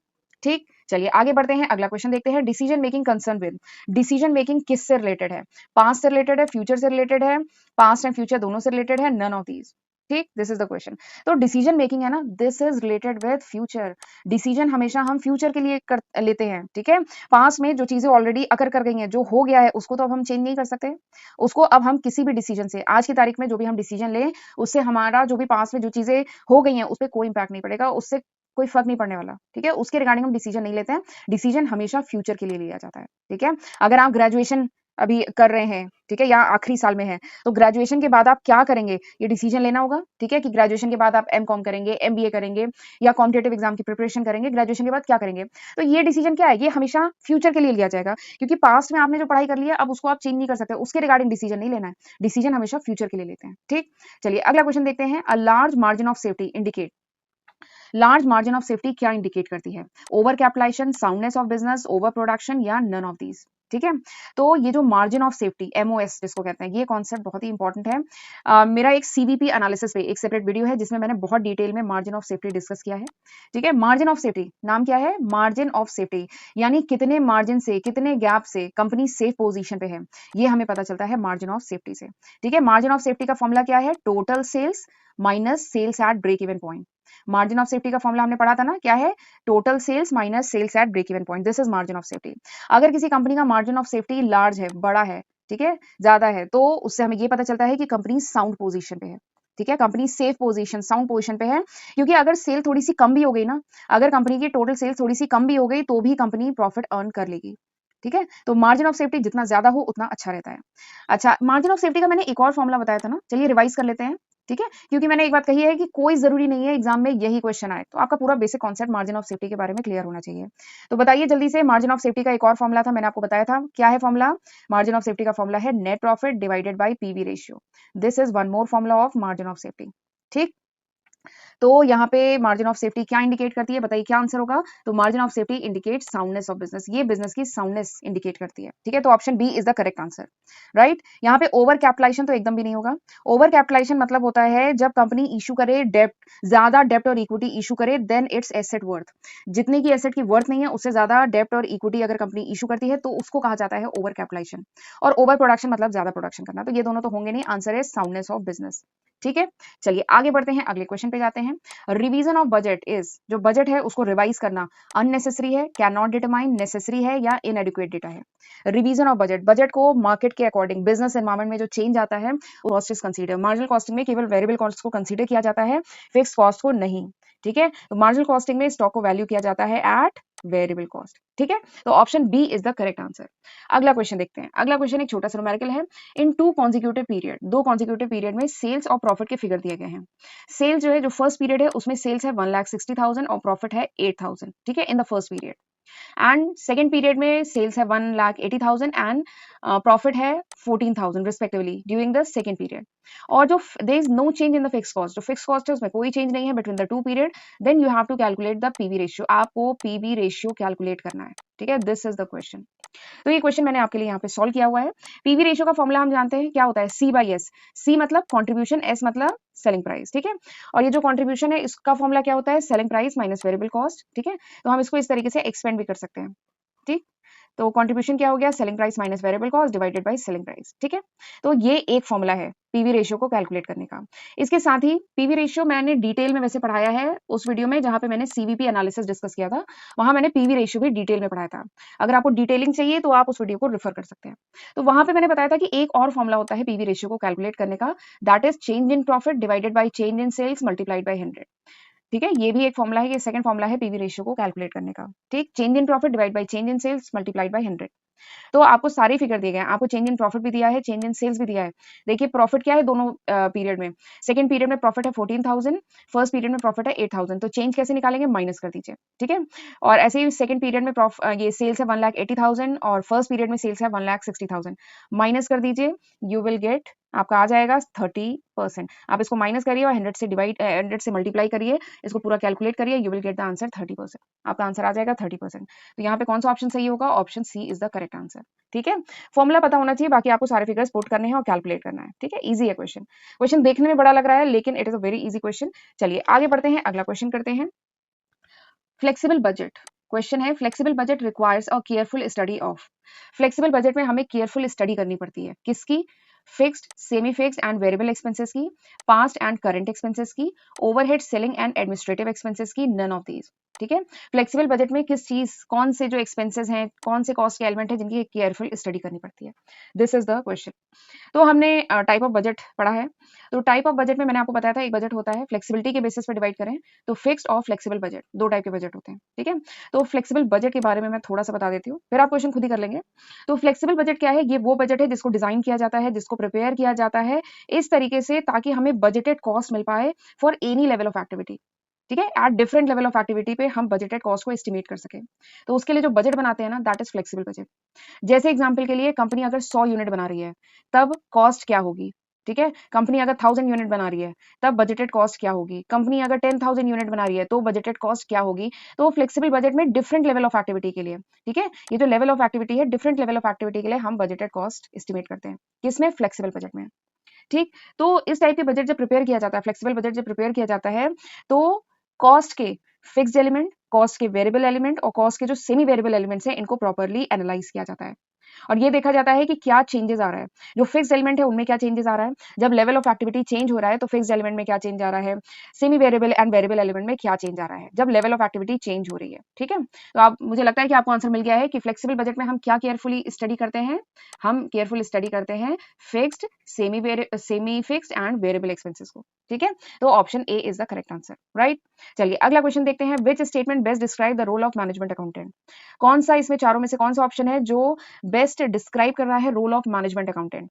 ठीक, चलिए आगे बढ़ते हैं, अगला क्वेश्चन देखते हैं। Decision making concern with, decision making किससे रिलेटेड है, पास्ट से रिलेटेड है, फ्यूचर से रिलेटेड है, पास्ट एंड फ्यूचर दोनों से रिलेटेड है, नन ऑफ दीज। ठीक, दिस इज द क्वेश्चन। तो डिसीजन मेकिंग है ना, this is related with future. Decision हमेशा हम फ्यूचर के लिए लेते हैं। ठीक है, पास्ट में जो चीजें ऑलरेडी अकर कर गई हैं, जो हो गया है उसको तो अब हम चेंज नहीं कर सकते, उसको अब हम किसी भी डिसीजन से आज की तारीख में जो भी हम डिसीजन लें उससे हमारा जो भी पास्ट में जो चीजें हो गई हैं उस पर कोई इंपैक्ट नहीं पड़ेगा, उससे कोई फर्क नहीं पड़ने वाला। ठीक है, उसके रिगार्डिंग हम डिसीजन नहीं लेते हैं, डिसीजन हमेशा फ्यूचर के लिए लिया जाता है। ठीक है, अगर आप ग्रेजुएशन अभी कर रहे हैं, ठीक है, या आखिरी साल में है, तो ग्रेजुएशन के बाद आप क्या करेंगे, ये डिसीजन लेना होगा, ठीक है, कि ग्रेजुएशन के बाद आप एमकॉम करेंगे, एमबीए करेंगे, या कॉम्पिटेटिव एग्जाम की प्रिपरेशन करेंगे, ग्रेजुएशन के बाद क्या करेंगे। तो ये डिसीजन क्या है, ये हमेशा फ्यूचर के लिए लिया जाएगा, क्योंकि पास्ट में आपने जो पढ़ाई कर लिया अब उसको आप चेंज नहीं कर सकते, उसके रिगार्डिंग डिसीजन नहीं लेना है, डिसीजन हमेशा फ्यूचर के लिए लेते हैं। ठीक, चलिए अगला क्वेश्चन देखते हैं। A large margin of safety indicate, large margin of safety क्या इंडिकेट करती है, over capitalisation, soundness of business, over production, या नन ऑफ दीज। ठीक है, तो ये जो मार्जिन ऑफ सेफ्टी एमओएस जिसको कहते हैं, ये कॉन्सेप्ट बहुत ही इंपॉर्टेंट है। मेरा एक सीवीपी एनालिसिस पे एक सेपरेट वीडियो है जिसमें मैंने बहुत डिटेल में मार्जिन ऑफ सेफ्टी डिस्कस किया है। ठीक है, मार्जिन ऑफ सेफ्टी नाम क्या है, मार्जिन ऑफ सेफ्टी, यानी कितने मार्जिन से, कितने गैप से कंपनी सेफ पोजीशन पे है, ये हमें पता चलता है मार्जिन ऑफ सेफ्टी से। ठीक है, मार्जिन ऑफ सेफ्टी का फॉर्मूला क्या है, total sales minus sales at break even point. Margin of safety का फॉर्मूला हमने पढ़ा था ना, क्या है, total sales minus sales at break even point, this is margin of safety. अगर किसी कंपनी का मार्जिन ऑफ सेफ्टी लार्ज है, बड़ा है, ठीक है, ज्यादा है, तो उससे हमें ये पता चलता है कि कंपनी साउंड पोजीशन पे है। ठीक है, company safe position, sound position पे है, क्योंकि अगर सेल थोड़ी सी कम भी हो गई ना, अगर कंपनी की टोटल सेल थोड़ी सी कम भी हो गई तो भी कंपनी प्रॉफिट अर्न कर लेगी। ठीक है, तो मार्जिन ऑफ सेफ्टी जितना ज्यादा हो उतना अच्छा रहता है। अच्छा, मार्जिन ऑफ सेफ्टी का मैंने एक और फॉर्मूला बताया था ना, चलिए रिवाइज कर लेते हैं। ठीक है, क्योंकि मैंने एक बात कही है कि कोई जरूरी नहीं है एग्जाम में यही क्वेश्चन आए, तो आपका पूरा basic concept margin of safety के बारे में क्लियर होना चाहिए। तो बताइए जल्दी से, मार्जिन ऑफ सेफ्टी का एक और फॉर्मूला था, मैंने आपको बताया था, क्या है फॉर्मूला, मार्जिन ऑफ सेफ्टी का फॉर्मूला है net profit divided by PV ratio. This is one more formula of margin of safety. ठीक, तो यहाँ पे मार्जिन ऑफ सेफ्टी क्या इंडिकेट करती है, बताइए क्या आंसर होगा। तो margin of safety indicate soundness of business, ये बिजनेस की साउंडनेस इंडिकेट करती है। ठीक है, तो option B is the correct answer, right. यहाँ पे ओवर कैपिटलाइजेशन तो एकदम भी नहीं होगा। ओवर कैपिटलाइजेशन मतलब होता है जब कंपनी इशू करे डेप्ट, ज्यादा डेप्ट और इक्विटी इशू करे, देन इट्स एसेट वर्थ, जितने की एसेट की वर्थ नहीं है उससे ज्यादा डेप्ट और इक्विटी अगर कंपनी इशू करती है तो उसको कहा जाता है ओवर कैपिटलाइजेशन। और ओवर प्रोडक्शन मतलब ज्यादा प्रोडक्शन करना, तो ये दोनों तो होंगे नहीं, आंसर है साउंडनेस ऑफ बिजनेस। ठीक है, चलिए आगे बढ़ते हैं, अगले क्वेश्चन पे जाते हैं। रिवीजन ऑफ बजट इज, जो बजट है उसको रिवाइज करना अननेसेसरी है, कैन नॉट डिटरमाइन, नेसेसरी है, या इनएडिक्वेट डेटा है। रिवीजन ऑफ बजट, बजट को मार्केट के अकॉर्डिंग, बिजनेस एनवायरमेंट में जो चेंज आता है cost is consider. Marginal costing में केवल वेरिएबल कॉस्ट को कंसीडर किया जाता है, फिक्स कॉस्ट को नहीं। ठीक है, तो मार्जिनल कॉस्टिंग में स्टॉक को वैल्यू किया जाता है एट वेरिएबल कॉस्ट। ठीक है, तो option B is the correct answer. अगला क्वेश्चन देखते हैं। अगला क्वेश्चन एक छोटा सा न्यूमेरिकल है। इन टू कॉन्जिक्यूटिव पीरियड, दो कॉन्जिक्यूटिव पीरियड में सेल्स और प्रॉफिट के फिगर दिए गए हैं। सेल्स जो है, जो फर्स्ट पीरियड है उसमें सेल्स है 1,60,000 और प्रॉफिट है 8,000। ठीक है, in the first period. And second period में सेल्स है 1,80,000 एंड प्रॉफिट है 14,000 respectively during the second period. और जो there is no change in the fix cost, जो फिक्स कॉस्ट है उसमें कोई चेंज नहीं है between the two period, then you have to calculate the PV ratio, आपको पीवी रेशियो कैलकुलेट करना है। ठीक है, दिस इज द क्वेश्चन। तो ये क्वेश्चन मैंने आपके लिए यहाँ पे सॉल्व किया हुआ है। पीवी रेशियो का फॉर्मूला हम जानते हैं क्या होता है, सी बाई एस। सी मतलब कॉन्ट्रीब्यूशन, एस मतलब सेलिंग प्राइस। ठीक है, और ये जो कॉन्ट्रीब्यूशन है इसका फॉर्मूला क्या होता है, selling price minus variable cost. ठीक है, तो हम इसको इस तरीके से एक्सपेंड भी कर सकते हैं। ठीक, तो कंट्रीब्यूशन क्या हो गया, selling price minus variable cost divided by selling price. ठीक है, तो ये एक फॉर्मूला है पीवी रेशियो को कैलकुलेट करने का। इसके साथ ही पीवी रेशियो मैंने डिटेल में वैसे पढ़ाया है उस वीडियो में जहां पे मैंने सीवीपी एनालिसिस डिस्कस किया था, वहां मैंने पीवी रेशियो भी डिटेल में पढ़ाया था। अगर आपको डिटेलिंग चाहिए तो आप उस वीडियो को रेफर कर सकते हैं। तो वहां पे मैंने बताया था कि एक और फॉर्मूला होता है पीवी रेशियो को कैलकुलेट करने का, that is change in profit divided by change in sales multiplied by 100। ठीक है, ये भी एक फॉर्मूला है, ये सेकंड फॉर्मूला है पीवी रेशियो को कैलकुलेट करने का। ठीक, change in profit divide by change in sales multiplied by 100। तो आपको सारे फिगर दिए गए हैं, आपको चेंज इन प्रॉफिट भी दिया है, चेंज इन सेल्स भी दिया है। देखिए प्रॉफिट क्या है दोनों पीरियड में, सेकंड पीरियड में प्रॉफिट है 14,000, फर्स्ट पीरियड में प्रॉफिट है 8,000, तो चेंज कैसे निकालेंगे, माइनस कर दीजिए। ठीक है, और ऐसे ही सेकंड पीरियड में ये सेल्स है 1,80,000 और फर्स्ट पीरियड में सेल्स है 1,60,000, माइनस कर दीजिए, यू विल गेट, आपका आ जाएगा 30%। आप इसको माइनस करिए और 100 से मल्टीप्लाई करिए, इसको पूरा कैलकुलेट करिए, you will get the answer 30%। आपका आंसर आ जाएगा 30%। तो यहाँ पे कौन सा ऑप्शन सही होगा, option C is the correct answer. ठीक है, फॉर्मूला पता होना चाहिए, बाकी आपको सारे फिगर्स पुट करने हैं और कैलकुलेट करना है। ठीक है, इजी है क्वेश्चन, क्वेश्चन देखने में बड़ा लग रहा है लेकिन it is a very easy question. चलिए आगे बढ़ते हैं, अगला क्वेश्चन करते हैं। फ्लेक्सिबल बजट क्वेश्चन है, flexible budget requires a careful study of. Flexible budget में हमें केयरफुल स्टडी करनी पड़ती है, किसकी, fixed, semi fixed and variable expenses की, पास्ट एंड करंट एक्सपेंसेस की, overhead, selling and administrative expenses की, नन ऑफ दीज। ठीक है, फ्लेक्सिबल बजट में किस चीज, कौन से जो एक्सपेंसेस हैं, कौन से कॉस्ट के एलिमेंट है जिनकी केयरफुल स्टडी करनी पड़ती है। This is the question. तो हमने टाइप ऑफ बजट पढ़ा है। तो टाइप ऑफ बजट में मैंने आपको बताया था एक बजट होता है फ्लेक्सिबिलिटी के बेसिस पे डिवाइड करें तो फिक्स्ड और फ्लेक्सिबल बजट, दो टाइप के बजट होते हैं। ठीक है, तो फ्लेक्सिबल बजट के बारे में मैं थोड़ा सा बता देती हूँ, फिर आप क्वेश्चन खुद ही कर लेंगे। तो फ्लेक्सिबल बजट क्या है? ये वो बजट है जिसको डिजाइन किया जाता है, जिसको प्रिपेयर किया जाता है इस तरीके से ताकि हमें बजटेड कॉस्ट मिल पाए for any level of activity. ठीक है, at different level of activity पे हम बजटेड कॉस्ट को एस्टिमेट कर सके। तो उसके लिए जो बजट बनाते हैं ना, दैट इज फ्लेक्सिबल बजट। जैसे एग्जांपल के लिए कंपनी अगर 100 यूनिट बना रही है तब कॉस्ट क्या होगी? ठीक है, कंपनी अगर 1000 यूनिट बना रही है तब बजटेड कॉस्ट क्या होगी? कंपनी अगर 10,000 यूनिट बना रही है तो बजटेड कॉस्ट क्या होगी? तो फ्लेक्सिबल बजट में डिफरेंट लेवल ऑफ एक्टिविटी के लिए, ठीक है, ये जो लेवल ऑफ एक्टिविटी है, डिफरेंट लेवल ऑफ एक्टिविटी के लिए हम बजटेड कॉस्ट एस्टिमेट करते हैं। किसमें? फ्लेक्सिबल बजट में। ठीक, तो इस टाइप के बजट जब प्रिपेयर किया जाता है, फ्लेक्सिबल बजट जब प्रिपेयर किया जाता है तो कॉस्ट के फिक्स्ड एलिमेंट, कॉस्ट के वेरिएबल एलिमेंट और कॉस्ट के जो सेमी वेरिएबल एलिमेंट्स हैं इनको प्रॉपर्ली एनालाइज किया जाता है और ये देखा जाता है कि क्या चेंजेस आ रहा है। जो फिक्स एलिमेंट है उनमें क्या चेंजेस आ रहा है, जब लेवल ऑफ एक्टिविटी चेंज हो रहा है तो फिक्स एलिमेंट में क्या चेंज आ रहा है, semi variable and variable element में क्या चेंज आ रहा है जब लेवल ऑफ एक्टिविटी चेंज हो रही है। ठीक है, तो आप, मुझे लगता है कि आपको आंसर मिल गया है कि फ्लेक्सिबल बजट में हम क्या केयरफुली स्टडी करते हैं। हम केयरफुल स्टडी करते हैं fixed, semi fixed and variable expenses को। ठीक है, तो option A is the correct answer, right. चलिए अगला क्वेश्चन देखते हैं। Which statement best describe the role of management accountant? कौन सा इसमें चारों में से कौन सा ऑप्शन है जो बेस्ट डिस्क्राइब कर रहा है role of management accountant?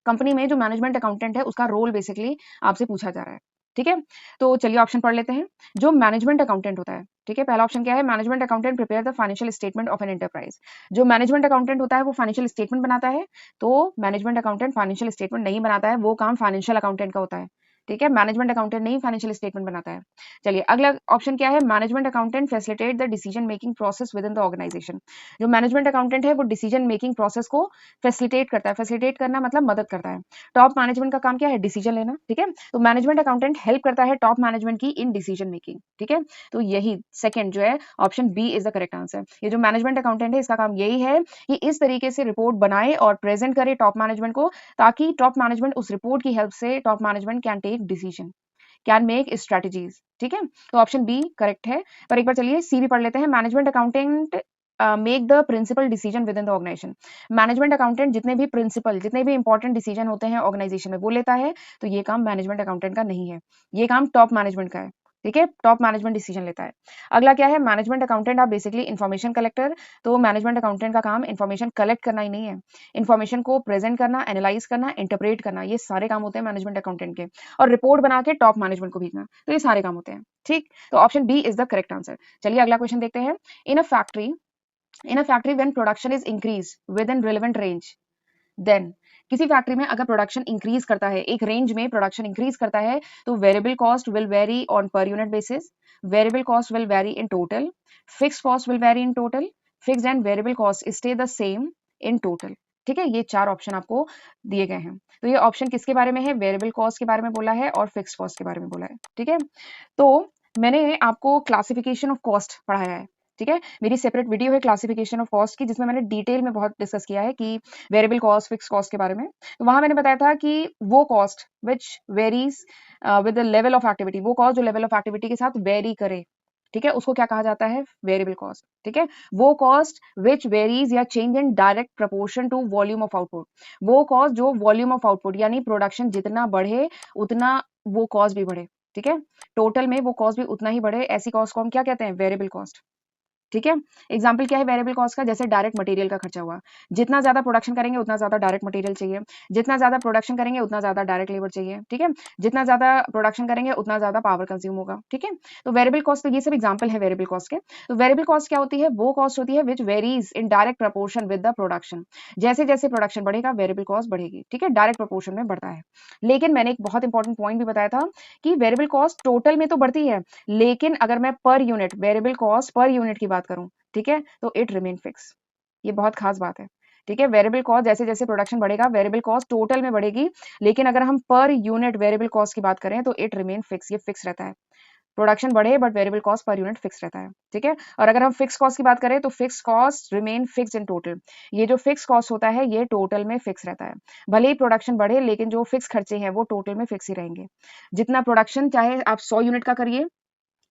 Company में जो मैनेजमेंट अकाउंटेंट है उसका रोल बेसिकली आपसे पूछा जा रहा है। ठीक है, तो चलिए ऑप्शन पढ़ लेते हैं। जो मैनेजमेंट अकाउंटेंट होता है, ठीक है, पहला ऑप्शन क्या है? Management accountant prepare the financial statement of an enterprise. जो मैनेजमेंट अकाउंटेंट होता है वो फाइनेंशियल स्टेटमेंट बनाता है। तो मैनेजमेंट अकाउंटेंट फाइनेंशियल स्टेटमेंट नहीं बनाता है, वो काम फाइनेंशियल अकाउंटेंट का होता है। ठीक है, मैनेजमेंट अकाउंटेंट नहीं फाइनेंशियल स्टेटमेंट बनाता है। चलिए अगला ऑप्शन क्या है? Management accountant facilitate the decision making process within the organisation. जो मैनेजमेंट अकाउंटेंट है वो डिसीजन मेकिंग प्रोसेस को फैसिलिटेट करता है। फैसिलिटेट करना मतलब मदद करता है। टॉप मैनेजमेंट का काम क्या है? डिसीजन लेना। ठीक है, तो मैनेजमेंट अकाउंटेंट हेल्प करता है टॉप मैनेजमेंट की इन डिसीजन मेकिंग। ठीक है, तो यही सेकंड जो है option B is the correct answer. ये जो मैनेजमेंट अकाउंटेंट है इसका काम यही है कि इस तरीके से रिपोर्ट बनाए और प्रेजेंट करे टॉप मैनेजमेंट को, ताकि टॉप मैनेजमेंट उस रिपोर्ट की हेल्प से top management can take decision, can make strategies. ठीक है, तो ऑप्शन बी करेक्ट है। पर एक बार चलिए सी भी पढ़ लेते हैं। Management accountant make the principal decision within the organisation. Management accountant जितने भी प्रिंसिपल, जितने भी इंपॉर्टेंट डिसीजन होते हैं ऑर्गेनाइजेशन में वो लेता है। तो ये काम मैनेजमेंट अकाउंटेंट का नहीं है, ये काम टॉप मैनेजमेंट का है। ठीक है, टॉप मैनेजमेंट डिसीजन लेता है। अगला क्या है? मैनेजमेंट अकाउंटेंट आप बेसिकली इन्फॉर्मेशन कलेक्टर। तो मैनेजमेंट अकाउंटेंट का काम इन्फॉर्मेशन कलेक्ट करना ही नहीं है, इन्फॉर्मेशन को प्रेजेंट करना, एनालाइज करना, इंटरप्रेट करना, ये सारे काम होते हैं मैनेजमेंट अकाउंटेंट के। और रिपोर्ट बना के टॉप मैनेजमेंट को भेजना, तो ये सारे काम होते हैं। ठीक, तो option B is the correct answer. चलिए अगला क्वेश्चन देखते हैं। In a factory when production is increase within relevant range, then किसी फैक्ट्री में अगर प्रोडक्शन इंक्रीज करता है, एक रेंज में प्रोडक्शन इंक्रीज करता है, तो variable cost will very on per unit basis, variable cost will very in total, fixed cost will very in total, fixed and variable cost stay the same in total. ठीक है, ये चार option आपको दिए गए हैं। तो ये ऑप्शन किसके बारे में है? वेरिएबल कॉस्ट के बारे में बोला है और फिक्स्ड कॉस्ट के बारे में बोला है। ठीक है, तो मैंने आपको क्लासिफिकेशन ऑफ कॉस्ट पढ़ाया है। ठीक है, मेरी सेपरेट वीडियो है क्लासिफिकेशन ऑफ कॉस्ट की, जिसमें मैंने डिटेल में बहुत डिस्कस किया है कि वेरिएबल कॉस्ट, फिक्स कॉस्ट के बारे में। तो वहां मैंने बताया था कि वो cost which varies with the level of activity, वो कॉस्ट जो लेवल ऑफ एक्टिविटी के साथ वेरी करे, ठीक है, उसको क्या कहा जाता है? Variable cost. ठीक है, वो कॉस्ट विच वेरीज या change in direct proportion to volume of output, वो कॉस्ट जो वॉल्यूम ऑफ आउटपुट यानी प्रोडक्शन जितना बढ़े उतना वो कॉस्ट भी बढ़े। ठीक है, टोटल में वो कॉस्ट भी उतना ही बढ़े, ऐसी कॉस्ट को हम क्या कहते हैं? Variable cost. ठीक है, एग्जाम्पल क्या है वेरिएबल कॉस्ट का? जैसे डायरेक्ट मटेरियल का खर्चा हुआ, जितना ज्यादा प्रोडक्शन करेंगे उतना ज्यादा डायरेक्ट मटेरियल चाहिए, जितना ज्यादा प्रोडक्शन करेंगे उतना ज्यादा डायरेक्ट लेबर चाहिए। ठीक है, जितना ज्यादा प्रोडक्शन करेंगे उतना ज्यादा पावर कंज्यूम होगा। ठीक है, तो वेरिएबल कॉस्ट, तो ये सब एग्जाम्पल है वेरिएबल कॉस्ट के। तो वेरिएबल कॉस्ट क्या होती है? वो कॉस्ट होती है which varies in direct proportion with the production, जैसे जैसे प्रोडक्शन बढ़ेगा वेरिएबल कॉस्ट बढ़ेगी। ठीक है, डायरेक्ट प्रपोर्शन में बढ़ता है। लेकिन मैंने एक बहुत इंपॉर्टेंट पॉइंट भी बताया था कि वेरिएबल कॉस्ट टोटल में तो बढ़ती है, लेकिन अगर मैं per unit variable cost per unit की बात करूं, ठीक है, तो इट रिमेन फिक्स। ये बहुत खास बात है। ठीक है, वेरिएबल कॉस्ट जैसे जैसे प्रोडक्शन बढ़ेगा वेरिएबल कॉस्ट टोटल में बढ़ेगी, लेकिन अगर हम पर यूनिट वेरिएबल कॉस्ट की बात करें तो इट रिमेन फिक्स, ये फिक्स रहता है। प्रोडक्शन बढ़े but variable cost per unit fix रहता है। ठीक है, और अगर हम फिक्स कॉस्ट की बात करें तो fix cost remain fix in total, ये जो फिक्स कॉस्ट होता है ये टोटल में फिक्स रहता है। भले ही प्रोडक्शन बढ़े लेकिन जो फिक्स खर्चे हैं वो टोटल में फिक्स ही रहेंगे। जितना प्रोडक्शन चाहे आप 100 यूनिट का करिए,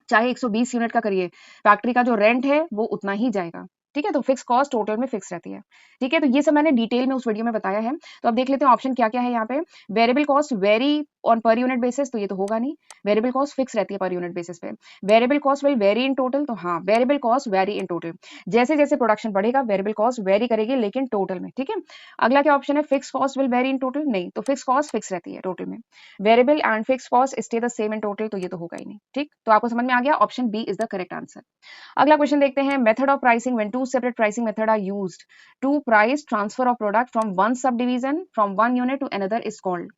चाहे 120 यूनिट का करिए, फैक्ट्री का जो रेंट है वो उतना ही जाएगा। ठीक है, तो फिक्स कॉस्ट टोटल में फिक्स रहती है। ठीक है, तो ये सब मैंने डिटेल में उस वीडियो में बताया है। तो अब देख लेते हैं ऑप्शन क्या क्या है यहाँ पे। Variable cost very on per unit basis, तो ये तो होगा नहीं। वेरिएबल कॉस्ट फिक्स रहती है पर यूनिट बेसिस पे। Variable cost will very in total, तो हाँ variable cost very in total. जैसे जैसे प्रोडक्शन बढ़ेगा वेरिएबल कॉस्ट वेरी करेगी लेकिन टोटल में। ठीक है, अगला क्या ऑप्शन है, fix cost will very in total, नहीं, तो फिक्स कॉस्ट फिक्स रहती है टोटल में। Variable and fix cost stay the same in total, तो ये तो होगा ही नहीं। ठीक, तो आपको समझ में आ गया, option B is the correct answer. अगला क्वेश्चन देखते हैं, method of pricing when two separate pricing method are used to price transfer of product from one subdivision from one unit to another is called.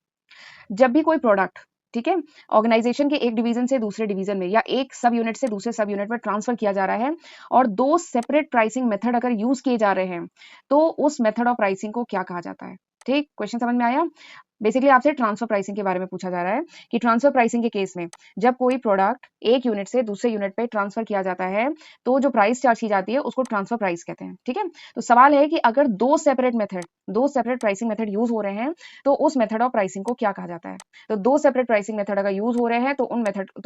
जब भी कोई product, ठीक है, organisation के एक डिवीजन से दूसरे डिवीजन में या एक सब यूनिट से दूसरे सब यूनिट में ट्रांसफर किया जा रहा है और दो सेपरेट प्राइसिंग मेथड अगर यूज किए जा रहे हैं तो उस मेथड ऑफ प्राइसिंग को क्या कहा जाता है। ठीक, क्वेश्चन समझ में आया। बेसिकली आपसे ट्रांसफर प्राइसिंग के बारे में पूछा जा रहा है कि ट्रांसफर प्राइसिंग के केस में जब कोई प्रोडक्ट एक यूनिट से दूसरे यूनिट पे ट्रांसफर किया जाता है तो जो प्राइस चार्ज की जाती है उसको ट्रांसफर प्राइस कहते हैं। ठीक है, तो सवाल है कि अगर दो सेपरेट प्राइसिंग मेथड यूज हो रहे हैं तो उस मेथड ऑफ प्राइसिंग को क्या कहा जाता है। तो दो सेपरेट प्राइसिंग मेथड अगर यूज हो रहे हैं तो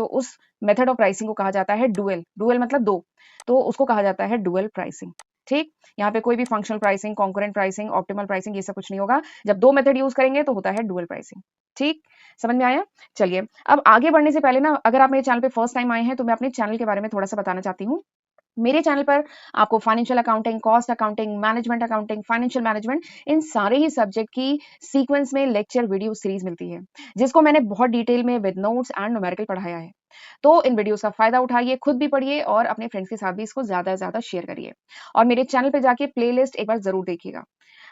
उस मेथड ऑफ प्राइसिंग को कहा जाता है डुअल। डुअल मतलब दो, तो उसको कहा जाता है डुअल प्राइसिंग। ठीक, यहाँ पे कोई भी functional pricing, concurrent pricing, optimal pricing ये सब कुछ नहीं होगा। जब दो मेथड यूज करेंगे तो होता है डुअल प्राइसिंग। ठीक, समझ में आया। चलिए, अब आगे बढ़ने से पहले ना, अगर आप मेरे चैनल पे फर्स्ट टाइम आए हैं तो मैं अपने चैनल के बारे में थोड़ा सा बताना चाहती हूँ। मेरे चैनल पर आपको financial accounting, cost accounting, management accounting, financial management, इन सारे ही सब्जेक्ट की सीक्वेंस में लेक्चर वीडियो सीरीज मिलती है जिसको मैंने बहुत डिटेल में विद नोट्स एंड न्यूमेरिकल पढ़ाया है। तो इन वीडियोस का फायदा उठाइए, खुद भी पढ़िए और अपने फ्रेंड्स के साथ भी इसको ज्यादा से ज्यादा शेयर करिए। और मेरे चैनल पे जाके प्लेलिस्ट एक बार जरूर देखिएगा।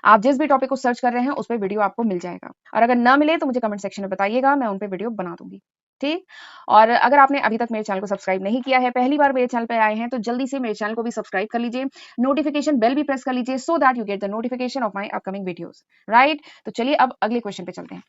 आप जिस भी टॉपिक को सर्च कर रहे हैं उस पर वीडियो आपको मिल जाएगा, और अगर ना मिले तो मुझे कमेंट सेक्शन में बताइएगा, मैं उन पे वीडियो बना दूंगी। ठीक, और अगर आपने अभी तक मेरे चैनल को सब्सक्राइब नहीं किया है, पहली बार मेरे चैनल पे आए हैं, तो जल्दी से मेरे चैनल को भी सब्सक्राइब कर लीजिए, नोटिफिकेशन बेल भी प्रेस कर लीजिए so that you get the notification of my upcoming videos. Right, तो चलिए अब अगले क्वेश्चन पे चलते हैं।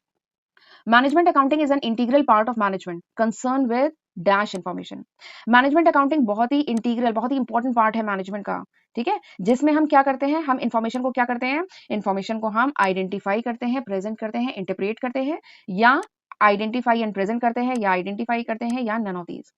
Management accounting is an integral part of management concern with dash information. Management accounting बहुत ही इंटीग्रल, बहुत ही इंपॉर्टेंट पार्ट है मैनेजमेंट का। ठीक है, जिसमें हम क्या करते हैं, हम इन्फॉर्मेशन को क्या करते हैं, इन्फॉर्मेशन को हम आइडेंटिफाई करते हैं, प्रेजेंट करते हैं, इंटरप्रेट करते हैं, या आइडेंटिफाई एंड प्रेजेंट करते हैं, या आइडेंटिफाई करते हैं, या नन ऑफ दीज।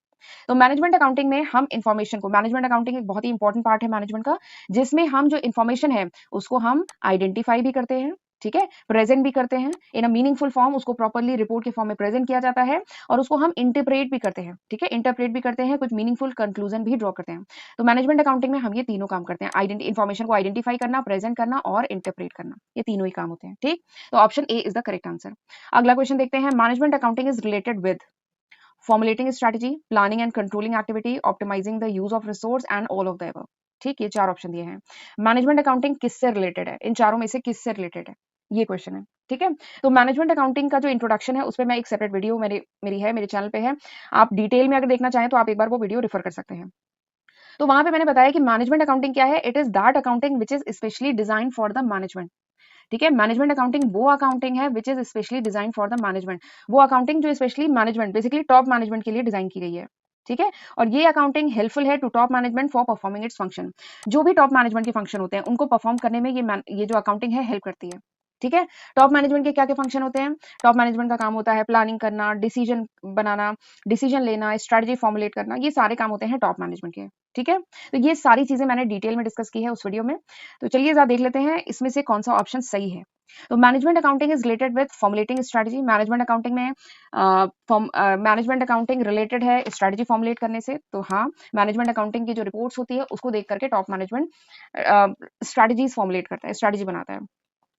तो मैनेजमेंट अकाउंटिंग में हम इन्फॉर्मेशन को, मैनेजमेंट अकाउंटिंग एक बहुत ही इंपॉर्टेंट पार्ट है मैनेजमेंट का, जिसमें हम जो इन्फॉर्मेशन है उसको हम आइडेंटिफाई भी करते हैं, ठीक है, प्रेजेंट भी करते हैं इन अ मीनिंगफुल फॉर्म, उसको प्रॉपर्ली रिपोर्ट के फॉर्म में प्रेजेंट किया जाता है, और उसको हम इंटरप्रेट भी करते हैं। ठीक है, इंटरप्रेट भी करते हैं, कुछ मीनिंगफुल कंक्लूजन भी ड्रॉ करते हैं। तो मैनेजमेंट अकाउंटिंग में हम ये तीनों काम करते हैं, इन्फॉर्मेशन को आइडेंटिफाई करना, प्रेजेंट करना और इंटरप्रेट करना, ये तीनों ही काम होते हैं। ठीक, तो option A is the correct answer. अगला क्वेश्चन देखते हैं, management accounting is related with formulating strategy, planning and controlling activity, optimising the use of resource and all of the above. ठीक, ये चार ऑप्शन दिए हैं। मैनेजमेंट अकाउंटिंग किससे related है, इन चारों में से किससे रिलेटेड है, ये क्वेश्चन है। ठीक है, तो मैनेजमेंट अकाउंटिंग का जो इंट्रोडक्शन है उस पर मैं एक सेपरेट वीडियो मेरे चैनल पे है, आप डिटेल में अगर देखना चाहें तो आप एक बार वो वीडियो रेफर कर सकते हैं। तो वहां पे मैंने बताया कि मैनेजमेंट अकाउंटिंग क्या है, it is that accounting which is specially design for the management. ठीक है, मैनेजमेंट अकाउंटिंग वो अकाउंटिंग है which is specially design for the management, वो अकाउंटिंग जो specially management, basically top management के लिए डिजाइन की गई है। ठीक है, और ये अकाउंटिंग हेल्पफुल है to top management for performing its function. जो भी टॉप मैनेजमेंट के फंक्शन होते हैं उनको परफॉर्म करने में ये जो अकाउंटिंग है हेल्प करती है। ठीक है, टॉप मैनेजमेंट के क्या क्या फंक्शन होते हैं, टॉप मैनेजमेंट का काम होता है प्लानिंग करना, डिसीजन बनाना, डिसीजन लेना, स्ट्रेटजी फॉर्मुलेट करना, ये सारे काम होते हैं टॉप मैनेजमेंट के। ठीक है, तो ये सारी चीजें मैंने डिटेल में डिस्कस की है उस वीडियो में। तो चलिए जरा देख लेते हैं इसमें से कौन सा ऑप्शन सही है। तो management accounting is related with formulating strategy, management accounting में मैनेजमेंट अकाउंटिंग रिलेटेड है स्ट्रेटजी फॉर्मुलेट करने से। तो हाँ, मैनेजमेंट अकाउंटिंग की जो रिपोर्ट्स होती है उसको देख करके टॉप मैनेजमेंट स्ट्रेटजीज फॉर्मुलेट करता है, स्ट्रेटजी बनाता है।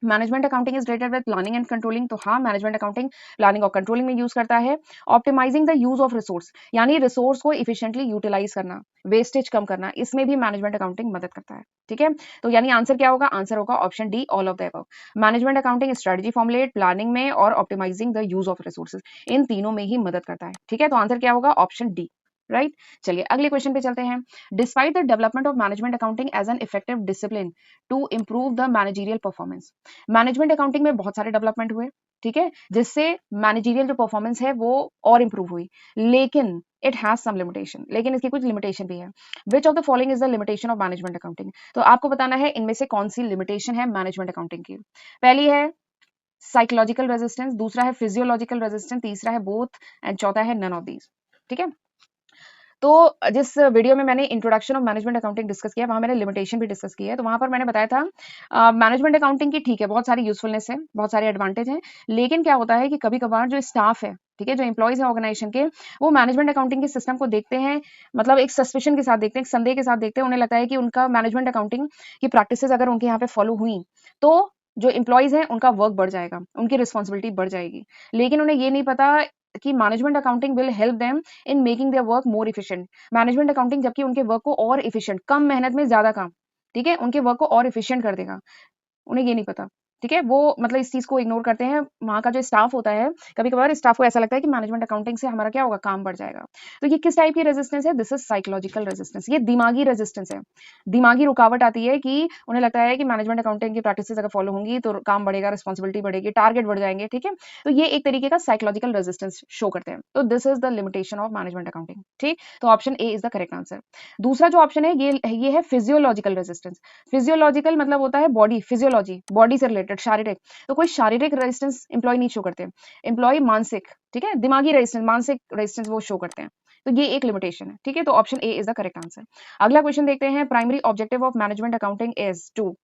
Management accounting is related with planning and controlling, तो हाँ मैनेजमेंट अकाउंटिंग प्लानिंग और कंट्रोलिंग में यूज करता है। Optimising the use of resource, यानी रिसोर्स को इफिशिएंटली यूटिलाइज करना, वेस्टेज कम करना, इसमें भी मैनेजमेंट अकाउंटिंग मदद करता है। ठीक है, तो यानी आंसर क्या होगा, आंसर होगा option D, all of the above. Management accounting strategy formulate, planning में और optimising the use of resources, इन तीनों में ही मदद करता है। ठीक है, तो आंसर क्या होगा, ऑप्शन डी। राइट, चलिए अगले क्वेश्चन पे चलते हैं। Despite the development of management accounting as an effective discipline to improve the managerial performance, management accounting में बहुत सारे डेवलपमेंट हुए, ठीक है, जिससे मैनेजरियल जो परफॉर्मेंस है वो और इंप्रूव हुई, लेकिन इट हैज सम लिमिटेशन, लेकिन इसकी कुछ लिमिटेशन भी है। Which of the following is the limitation of management accounting, तो आपको बताना है इनमें से कौन सी लिमिटेशन है मैनेजमेंट अकाउंटिंग की। पहली है साइकोलॉजिकल रेजिस्टेंस, दूसरा है फिजियोलॉजिकल रेजिस्टेंस, तीसरा है बोथ, एंड चौथा है नन ऑफ दीज। ठीक है, तो जिस वीडियो में मैंने introduction of management accounting discuss किया, वहां मैंने लिमिटेशन भी डिस्कस की है। तो वहां पर मैंने बताया था मैनेजमेंट अकाउंटिंग की ठीक है, बहुत सारी यूजफुलनेस है, बहुत सारे एडवांटेज हैं, लेकिन क्या होता है कि कभी कभार जो स्टाफ है, ठीक है, जो एम्प्लॉयज है ऑर्गेनाइजेशन के, वो मैनेजमेंट अकाउंटिंग के सिस्टम को देखते हैं, मतलब एक सस्पिशन के साथ देखते हैं, एक संदेह के साथ देखते हैं। उन्हें लगता है कि उनका मैनेजमेंट अकाउंटिंग की प्रैक्टिसेस अगर उनके यहाँ पे फॉलो हुई तो जो एम्प्लॉयज हैं उनका वर्क बढ़ जाएगा, उनकी रिस्पॉन्सिबिलिटी बढ़ जाएगी। लेकिन उन्हें ये नहीं पता कि management accounting will help them in making their work more efficient. Management accounting जबकि उनके वर्क को और इफिशिएंट, कम मेहनत में ज्यादा काम, ठीक है, उनके वर्क को और इफिशिएंट कर देगा। उन्हें ये नहीं पता, ठीक है, वो मतलब इस चीज को इग्नोर करते हैं। वहां का जो स्टाफ होता है, कभी कभार स्टाफ को ऐसा लगता है कि मैनेजमेंट अकाउंटिंग से हमारा क्या होगा, काम बढ़ जाएगा। तो ये किस टाइप की रेजिस्टेंस है? This is psychological resistance. ये दिमागी रेजिस्टेंस है, दिमागी रुकावट आती है कि उन्हें लगता है कि मैनेजमेंट अकाउंटिंग की प्रैक्टिसेस अगर फॉलो होंगी तो काम बढ़ेगा, रिस्पॉन्सिबिलिटी बढ़ेगी, टारगेट बढ़ जाएंगे, ठीक है। तो ये एक तरीके का साइकोलॉजिकल रेजिस्टेंस शो करते हैं। तो this is the limitation of management accounting, ठीक। तो option A is the correct answer. दूसरा जो ऑप्शन है ये है फिजियोलॉजिकल रेजिस्टेंस। फिजियोलॉजिकल मतलब होता है बॉडी, फिजियोलॉजी, बॉडी से रिलेटेड, शारीरिक। तो कोई शारीरिक रेजिस्टेंस एम्प्लॉय नहीं शो करते, एम्प्लॉय मानसिक, ठीक है, दिमागी रेजिस्टेंस, मानसिक रेजिस्टेंस वो शो करते हैं। तो ये एक लिमिटेशन है, ठीक है। तो option A is the correct answer. अगला क्वेश्चन देखते हैं। Primary objective of management accounting is to.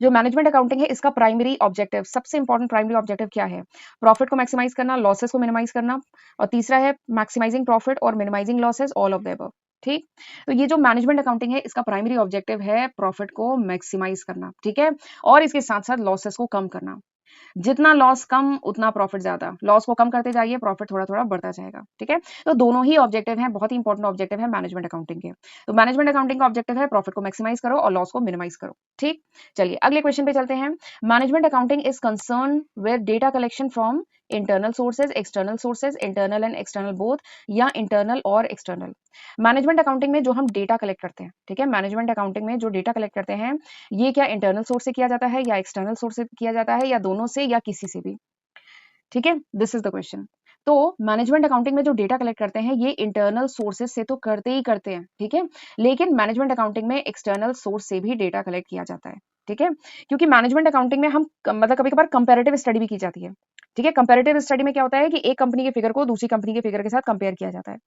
जो मैनेजमेंट अकाउंटिंग है इसका प्राइमरी ऑब्जेक्टिव, सबसे इंपॉर्टेंट प्राइमरी ऑब्जेक्टिव क्या है? प्रॉफिट को मैक्सिमाइज करना, लॉसेस को मिनिमाइज करना, और तीसरा है मैक्सिमाइजिंग प्रॉफिट और minimising losses, all of the above, ठीक। तो ये जो मैनेजमेंट अकाउंटिंग है इसका प्राइमरी ऑब्जेक्टिव है प्रॉफिट को मैक्सिमाइज करना, ठीक है, और इसके साथ साथ लॉसेस को कम करना। जितना लॉस कम उतना प्रॉफिट ज्यादा, लॉस को कम करते जाइए, प्रॉफिट थोड़ा थोड़ा बढ़ता जाएगा, ठीक है। तो दोनों ही ऑब्जेक्टिव हैं, बहुत ही इंपॉर्टेंट ऑब्जेक्टिव है मैनेजमेंट अकाउंटिंग के। तो मैनेजमेंट अकाउंटिंग का ऑब्जेक्टिव है प्रॉफिट को मैक्सिमाइज करो और लॉस को मिनिमाइज करो, ठीक। चलिए अगले क्वेश्चन पे चलते हैं। Management accounting is concern with data collection from internal sources, external sources, internal and external both, या इंटरनल और एक्सटर्नल। मैनेजमेंट अकाउंटिंग में जो हम डेटा कलेक्ट करते हैं, ठीक है, मैनेजमेंट अकाउंटिंग में जो डेटा कलेक्ट करते हैं, ये क्या इंटरनल सोर्स से किया जाता है या एक्सटर्नल सोर्स से किया जाता है, या दोनों से, या किसी से भी, ठीक है। This is the question. तो मैनेजमेंट अकाउंटिंग में जो डेटा कलेक्ट करते हैं ये इंटरनल सोर्सेज से तो करते ही करते हैं, ठीक है, लेकिन मैनेजमेंट अकाउंटिंग में एक्सटर्नल सोर्स से भी डेटा कलेक्ट किया जाता है, ठीक है। क्योंकि मैनेजमेंट अकाउंटिंग में हम मतलब कभी कभार कंपैरेटिव स्टडी भी की जाती है, ठीक है। कंपैरेटिव स्टडी में क्या होता है कि एक कंपनी के फिगर को दूसरी कंपनी के फिगर के साथ कंपेयर किया जाता है।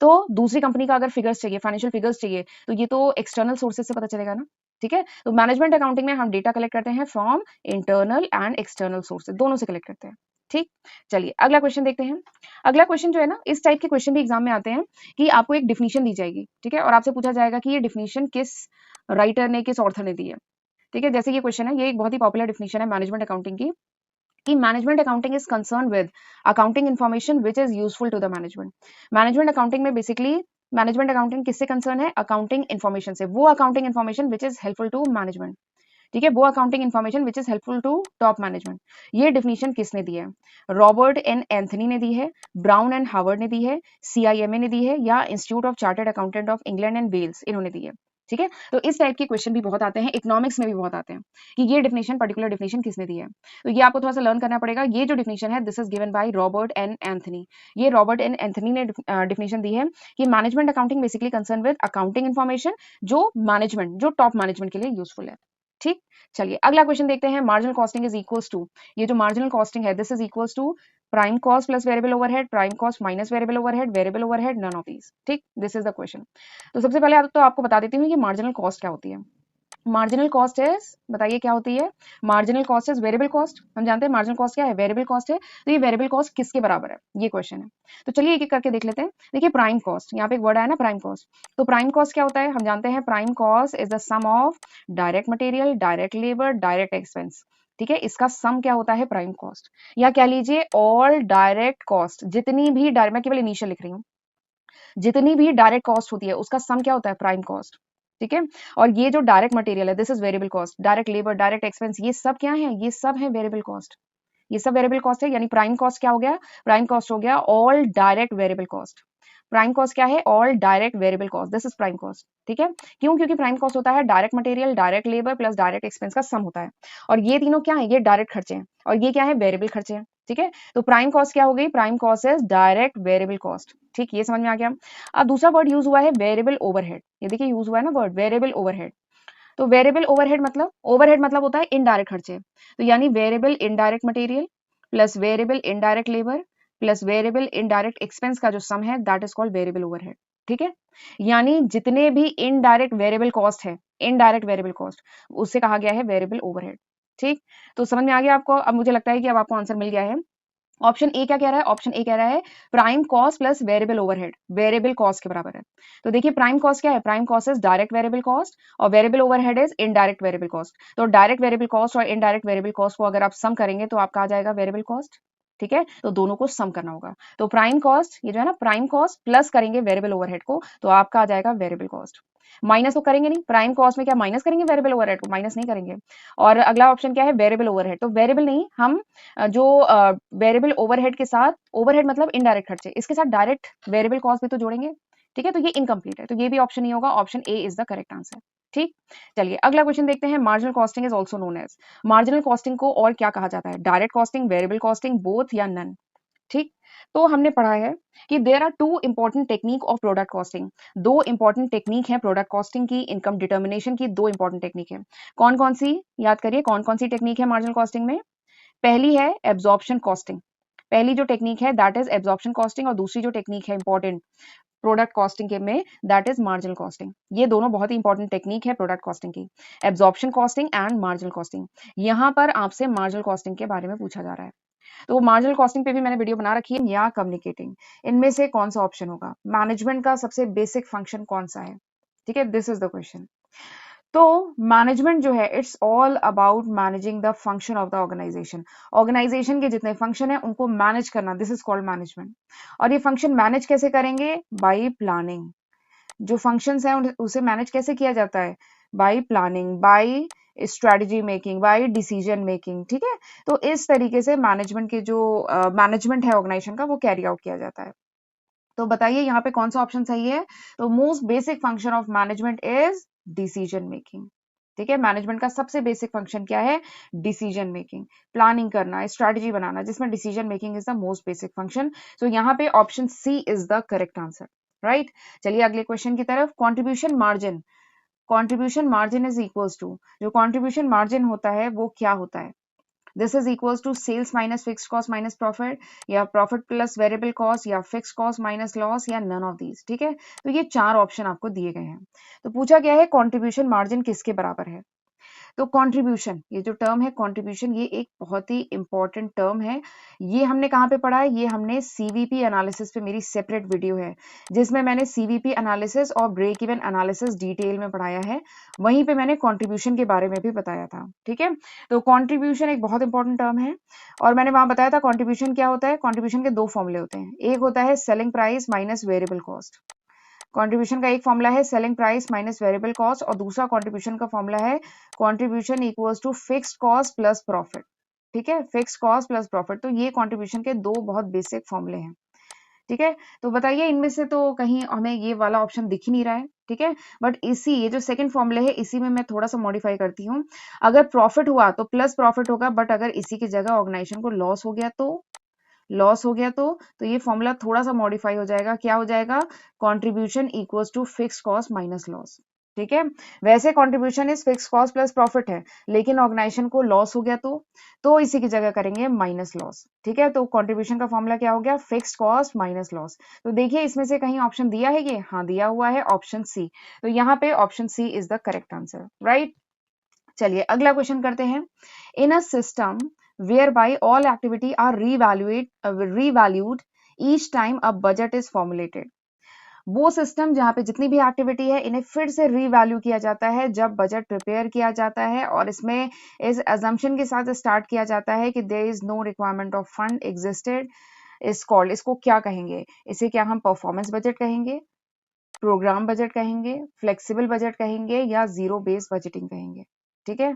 तो दूसरी कंपनी का अगर फिगर्स चाहिए, फाइनेंशियल फिगर्स चाहिए, तो ये तो एक्सटर्नल सोर्सेज से पता चलेगा ना, ठीक है। तो मैनेजमेंट अकाउंटिंग में हम डेटा कलेक्ट करते हैं from internal and external sources, दोनों से कलेक्ट करते हैं, ठीक। चलिए अगला क्वेश्चन देखते हैं। अगला क्वेश्चन जो है ना, इस टाइप के क्वेश्चन भी एग्जाम में आते हैं कि आपको एक डिफिनीशन दी जाएगी, ठीक है, और आपसे पूछा जाएगा कि ये डिफिनीशन किस राइटर ने, किस ऑर्थर ने दी है, ठीक है। जैसे ये क्वेश्चन है, ये एक बहुत ही पॉपुलर डिफिनीशन है मैनेजमेंट अकाउंटिंग की, कि management accounting is concern with accounting information which is useful to the management. Management accounting में बेसिकली मैनेजमेंट अकाउंटिंग किससे कंसर्न है? अकाउंटिंग इन्फॉर्मेशन से, वो accounting information which is helpful to management, ठीक है, वो accounting information which is helpful to top management. ये definition किसने दी है? रॉबर्ट एन एंथनी ने दी है, ब्राउन एंड हावर्ड ने दी है, सीआईएमए ने दी है, या Institute of Chartered Accountant of England and Wales, इन्होंने दी है, ठीक है। तो इस टाइप के क्वेश्चन भी बहुत आते हैं, इकोनॉमिक्स में भी बहुत आते हैं कि ये डिफिनेशन, पर्टिकुलर डिफिनेशन किसने दी है। तो ये आपको थोड़ा सा लर्न करना पड़ेगा। ये जो डिफिनेशन है this is given by Robert N Anthony. ये रॉबर्ट एन एंथनी ने डिफिनेशन दी है कि management accounting basically concern with accounting information जो मैनेजमेंट, जो टॉप मैनेजमेंट के लिए यूजफुल है, ठीक। चलिए अगला क्वेश्चन देखते हैं। Marginal costing is equals to, ये जो मार्जिनल कॉस्टिंग है this is equals to prime cost plus variable overhead, prime cost minus variable overhead, variable overhead none of these, ठीक। This is the question. तो सबसे पहले तो आपको बता देती हूँ कि मार्जिनल कॉस्ट क्या होती है। मार्जिनल कॉस्ट इज, बताइए क्या होती है? Marginal cost is variable cost. हम जानते हैं मार्जिनल कॉस्ट क्या है? वेरिएबल कॉस्ट है। तो ये वेरिएबल कॉस्ट किसके बराबर है, ये क्वेश्चन है। तो चलिए एक एक करके देख लेते हैं। देखिए प्राइम कॉस्ट, यहाँ पे एक वर्ड आया ना प्राइम कॉस्ट। तो प्राइम कॉस्ट क्या होता है? हम जानते हैं prime cost is the sum of direct material, direct labour, direct expense, ठीक है। इसका सम क्या होता है? Prime cost. या कह लीजिए ऑल डायरेक्ट कॉस्ट, जितनी भी डायरेक्ट, मैं केवल इनिशियल लिख रही हूँ, जितनी भी डायरेक्ट कॉस्ट होती है उसका सम क्या होता है? प्राइम कॉस्ट, ठीक है। और ये जो डायरेक्ट मटेरियल है this is variable cost, direct labour, direct expense, ये सब क्या है? ये सब है वेरिएबल कॉस्ट, ये सब वेरिएबल कॉस्ट है। यानी प्राइम कॉस्ट क्या हो गया? प्राइम कॉस्ट हो गया all direct variable cost. Prime cost क्या है? All direct variable cost, this is prime cost, ठीक है। क्यों? क्योंकि प्राइम कॉस्ट होता है direct material, direct labour plus direct expense का सम होता है। और ये तीनों क्या है? ये डायरेक्ट खर्चे हैं, और ये क्या है? वेरिएबल खर्चे हैं, ठीक है। तो प्राइम कॉस्ट क्या हो गई? Prime cost is direct variable cost, ठीक। ये समझ में आ गया। अब दूसरा वर्ड यूज हुआ है वेरिएबल ओवरहेड, ये देखिए यूज हुआ है ना वर्ड वेरिएबल ओवरहेड। तो वेरिएबल ओवरहेड मतलब, ओवरहेड मतलब होता है इनडायरेक्ट खर्चे। तो यानी variable indirect material plus variable indirect labour plus variable indirect expense का जो सम है that is called variable overhead, ठीक है, यानी जितने भी इनडायरेक्ट वेरिएबल कॉस्ट है, इनडायरेक्ट वेरिएबल कॉस्ट, उससे कहा गया है वेरिएबल ओवरहेड। ठीक, तो समझ में आ गया आपको? अब मुझे लगता है कि अब आपको आंसर मिल गया है। ऑप्शन ए क्या कह रहा है? ऑप्शन ए कह रहा है prime cost plus variable overhead, variable cost के बराबर है। तो देखिए प्राइम कॉस्ट क्या है? Prime cost is direct variable cost और variable overhead is indirect variable cost. तो डायरेक्ट वेरिएबल कॉस्ट और इनडायरेक्ट वेरिएबल कॉस्ट को अगर आप सम करेंगे तो आपका आ जाएगा वेरिएबल कॉस्ट। ठीक है, तो दोनों को सम करना होगा। तो प्राइम कॉस्ट, ये जो है ना प्राइम कॉस्ट प्लस करेंगे वेरिएबल ओवरहेड को, तो आपका आ जाएगा वेरिएबल कॉस्ट। माइनस तो करेंगे नहीं, प्राइम कॉस्ट में क्या माइनस करेंगे वेरिएबल ओवरहेड को? माइनस नहीं करेंगे। और अगला ऑप्शन क्या है? Variable overhead. तो वेरिएबल नहीं, हम जो वेरिएबल ओवरहेड के साथ, ओवरहेड मतलब इनडायरेक्ट खर्चे, इसके साथ डायरेक्ट वेरिएबल कॉस्ट भी तो जोड़ेंगे। ठीक है, तो ये इनकम्प्लीट है, तो ये भी ऑप्शन नहीं होगा, option A is the correct answer. ठीक, चलिए अगला क्वेश्चन देखते हैं। Marginal costing is also known as, marginal costing को और क्या कहा जाता है? Direct costing, variable costing, both या नन? ठीक, तो हमने पढ़ा है कि there are two important technique of product costing, दो इंपॉर्टेंट टेक्निक है प्रोडक्ट कॉस्टिंग की, इनकम डिटर्मिनेशन की दो इंपॉर्टेंट टेक्निक है। कौन कौन सी? याद करिए, कौन कौन सी टेक्निक है मार्जिनल कॉस्टिंग में? पहली है एब्जॉर्प्शन कॉस्टिंग, पहली जो टेक्निक है दैट इज एब्जॉर्प्शन कॉस्टिंग, और दूसरी जो टेक्निक है इंपॉर्टेंट प्रोडक्ट कॉस्टिंग के में दैट इज मार्जिनल कॉस्टिंग। ये दोनों बहुत ही इंपॉर्टेंट टेक्निक है प्रोडक्ट कॉस्टिंग की, absorption costing and marginal costing. यहाँ पर आपसे मार्जिनल कॉस्टिंग के बारे में पूछा जा रहा है, तो मार्जिनल कॉस्टिंग पे भी मैंने वीडियो बना रखी है, या कम्युनिकेटिंग, इनमें से कौन सा ऑप्शन होगा? मैनेजमेंट का सबसे बेसिक फंक्शन कौन सा है? ठीक है, दिस इज द क्वेश्चन। तो मैनेजमेंट जो है it's all about managing the function of the organisation, organisation के जितने फंक्शन है उनको मैनेज करना, दिस इज कॉल्ड मैनेजमेंट। और ये फंक्शन मैनेज कैसे करेंगे? Bye planning. जो फंक्शंस हैं उसे मैनेज कैसे किया जाता है? By planning, by strategy making, by decision making. ठीक है, तो इस तरीके से मैनेजमेंट के जो मैनेजमेंट है ऑर्गेनाइजेशन का वो कैरी आउट किया जाता है। तो बताइए यहाँ पे कौन सा ऑप्शन सही है? तो most basic function of management is decision making. ठीक है, मैनेजमेंट का सबसे बेसिक फंक्शन क्या है? डिसीजन मेकिंग, प्लानिंग करना, स्ट्रेटजी बनाना, जिसमें decision making is the most basic function. तो यहाँ पे option C is the correct answer, right. चलिए अगले क्वेश्चन की तरफ। Contribution margin, contribution margin is equals to, जो कॉन्ट्रीब्यूशन मार्जिन होता है वो क्या होता है? This is equals to sales minus fix cost minus profit, या प्रॉफिट प्लस वेरिएबल कॉस्ट, या फिक्स कॉस्ट माइनस लॉस, या नन ऑफ दीज। ठीक है, तो ये चार ऑप्शन आपको दिए गए हैं। तो पूछा गया है कॉन्ट्रीब्यूशन मार्जिन किसके बराबर है? तो कंट्रीब्यूशन, ये जो टर्म है कंट्रीब्यूशन, ये एक बहुत ही इंपॉर्टेंट टर्म है। ये हमने कहाँ पे पढ़ा है? ये हमने सीवीपी एनालिसिस पे, मेरी सेपरेट वीडियो है जिसमें मैंने सीवीपी एनालिसिस और ब्रेक इवन एनालिसिस डिटेल में पढ़ाया है, वहीं पे मैंने कंट्रीब्यूशन के बारे में भी बताया था। ठीक है, तो कंट्रीब्यूशन एक बहुत इंपॉर्टेंट टर्म है, और मैंने वहां बताया था कंट्रीब्यूशन क्या होता है। कंट्रीब्यूशन के दो फॉर्मूले होते हैं, एक होता है selling price minus variable cost. Contribution का एक फॉर्मूला है selling price minus variable cost, और दूसरा कंट्रीब्यूशन का फॉर्मूला है contribution equals to fixed cost plus profit. ठीक है, फिक्स्ड कॉस्ट प्लस प्रॉफिट, तो ये कंट्रीब्यूशन के दो बहुत बेसिक फॉर्मूले हैं। ठीक है, तो बताइए इनमें से तो कहीं हमें ये वाला ऑप्शन दिख ही नहीं रहा है। ठीक है, बट इसी ये जो सेकंड फॉर्मूले है इसी में मैं थोड़ा सा मॉडिफाई करती हूँ। अगर प्रॉफिट हुआ तो प्लस प्रॉफिट होगा, बट अगर इसी की जगह ऑर्गेनाइजेशन को लॉस हो गया तो, लॉस हो गया तो ये फॉर्मूला थोड़ा सा मॉडिफाई हो जाएगा। क्या हो जाएगा? Contribution equals to fixed cost minus loss. ठीक है, वैसे contribution is fixed cost plus profit है, लेकिन ऑर्गेनाइजेशन को लॉस हो गया तो इसी की जगह करेंगे माइनस लॉस। ठीक है, तो कंट्रीब्यूशन का फॉर्मूला क्या हो गया? Fixed cost minus loss. तो देखिए इसमें से कहीं ऑप्शन दिया है ये? हाँ दिया हुआ है, ऑप्शन सी। तो यहाँ पे option C is the correct answer, right. चलिए अगला क्वेश्चन करते हैं। In a system whereby all activity are revalued each time a budget is formulated, वो सिस्टम जहां पे जितनी भी एक्टिविटी है इन्हें फिर से रीवैल्यू किया जाता है जब बजट प्रिपेयर किया जाता है, और इसमें इस अजम्पशन के साथ स्टार्ट किया जाता है कि there is no requirement of fund existed, is called, इसको क्या कहेंगे? इसे क्या हम परफॉर्मेंस बजट कहेंगे, प्रोग्राम बजट कहेंगे, फ्लेक्सिबल बजट कहेंगे, या जीरो बेस्ड बजटिंग कहेंगे? ठीक है,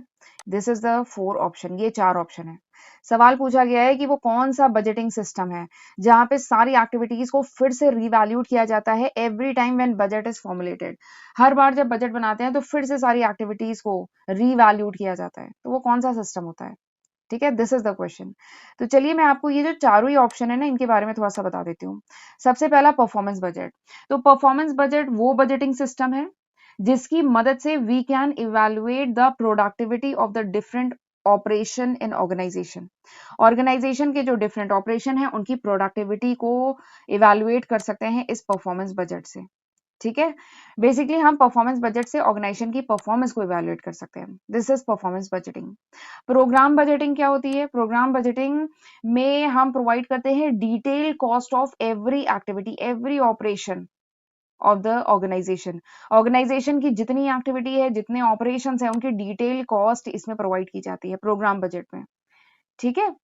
this is the four option, ये चार ऑप्शन है। सवाल पूछा गया है कि वो कौन सा बजटिंग सिस्टम है जहां पे सारी एक्टिविटीज को फिर से रीवैल्यूड किया जाता है every time when budget is formulated. हर बार जब बजट बनाते हैं तो फिर से सारी एक्टिविटीज को रीवैल्यूड किया जाता है, तो वो कौन सा सिस्टम होता है? ठीक है, दिस इज द क्वेश्चन। तो चलिए मैं आपको ये जो चारों ही ऑप्शन है ना इनके बारे में थोड़ा सा बता देती हूँ। सबसे पहला परफॉर्मेंस बजट। तो परफॉर्मेंस बजट वो बजटिंग सिस्टम है जिसकी मदद से we can evaluate the productivity of the different operation in organisation. Organisation के जो डिफरेंट ऑपरेशन है उनकी प्रोडक्टिविटी को इवेलुएट कर सकते हैं इस परफॉर्मेंस बजट से। ठीक है। बेसिकली हम परफॉर्मेंस बजट से ऑर्गेनाइजेशन की परफॉर्मेंस को इवैल्यूएट कर सकते हैं। This is performance budgeting. Programme budgeting क्या होती है? प्रोग्राम बजटिंग में हम प्रोवाइड करते हैं detail cost of every activity, every operation of the organisation. Organisation की जितनी एक्टिविटी है, जितने ऑपरेशन है, उनकी डिटेल कॉस्ट इसमें प्रोवाइड की जाती है प्रोग्राम बजट में। ठीक है,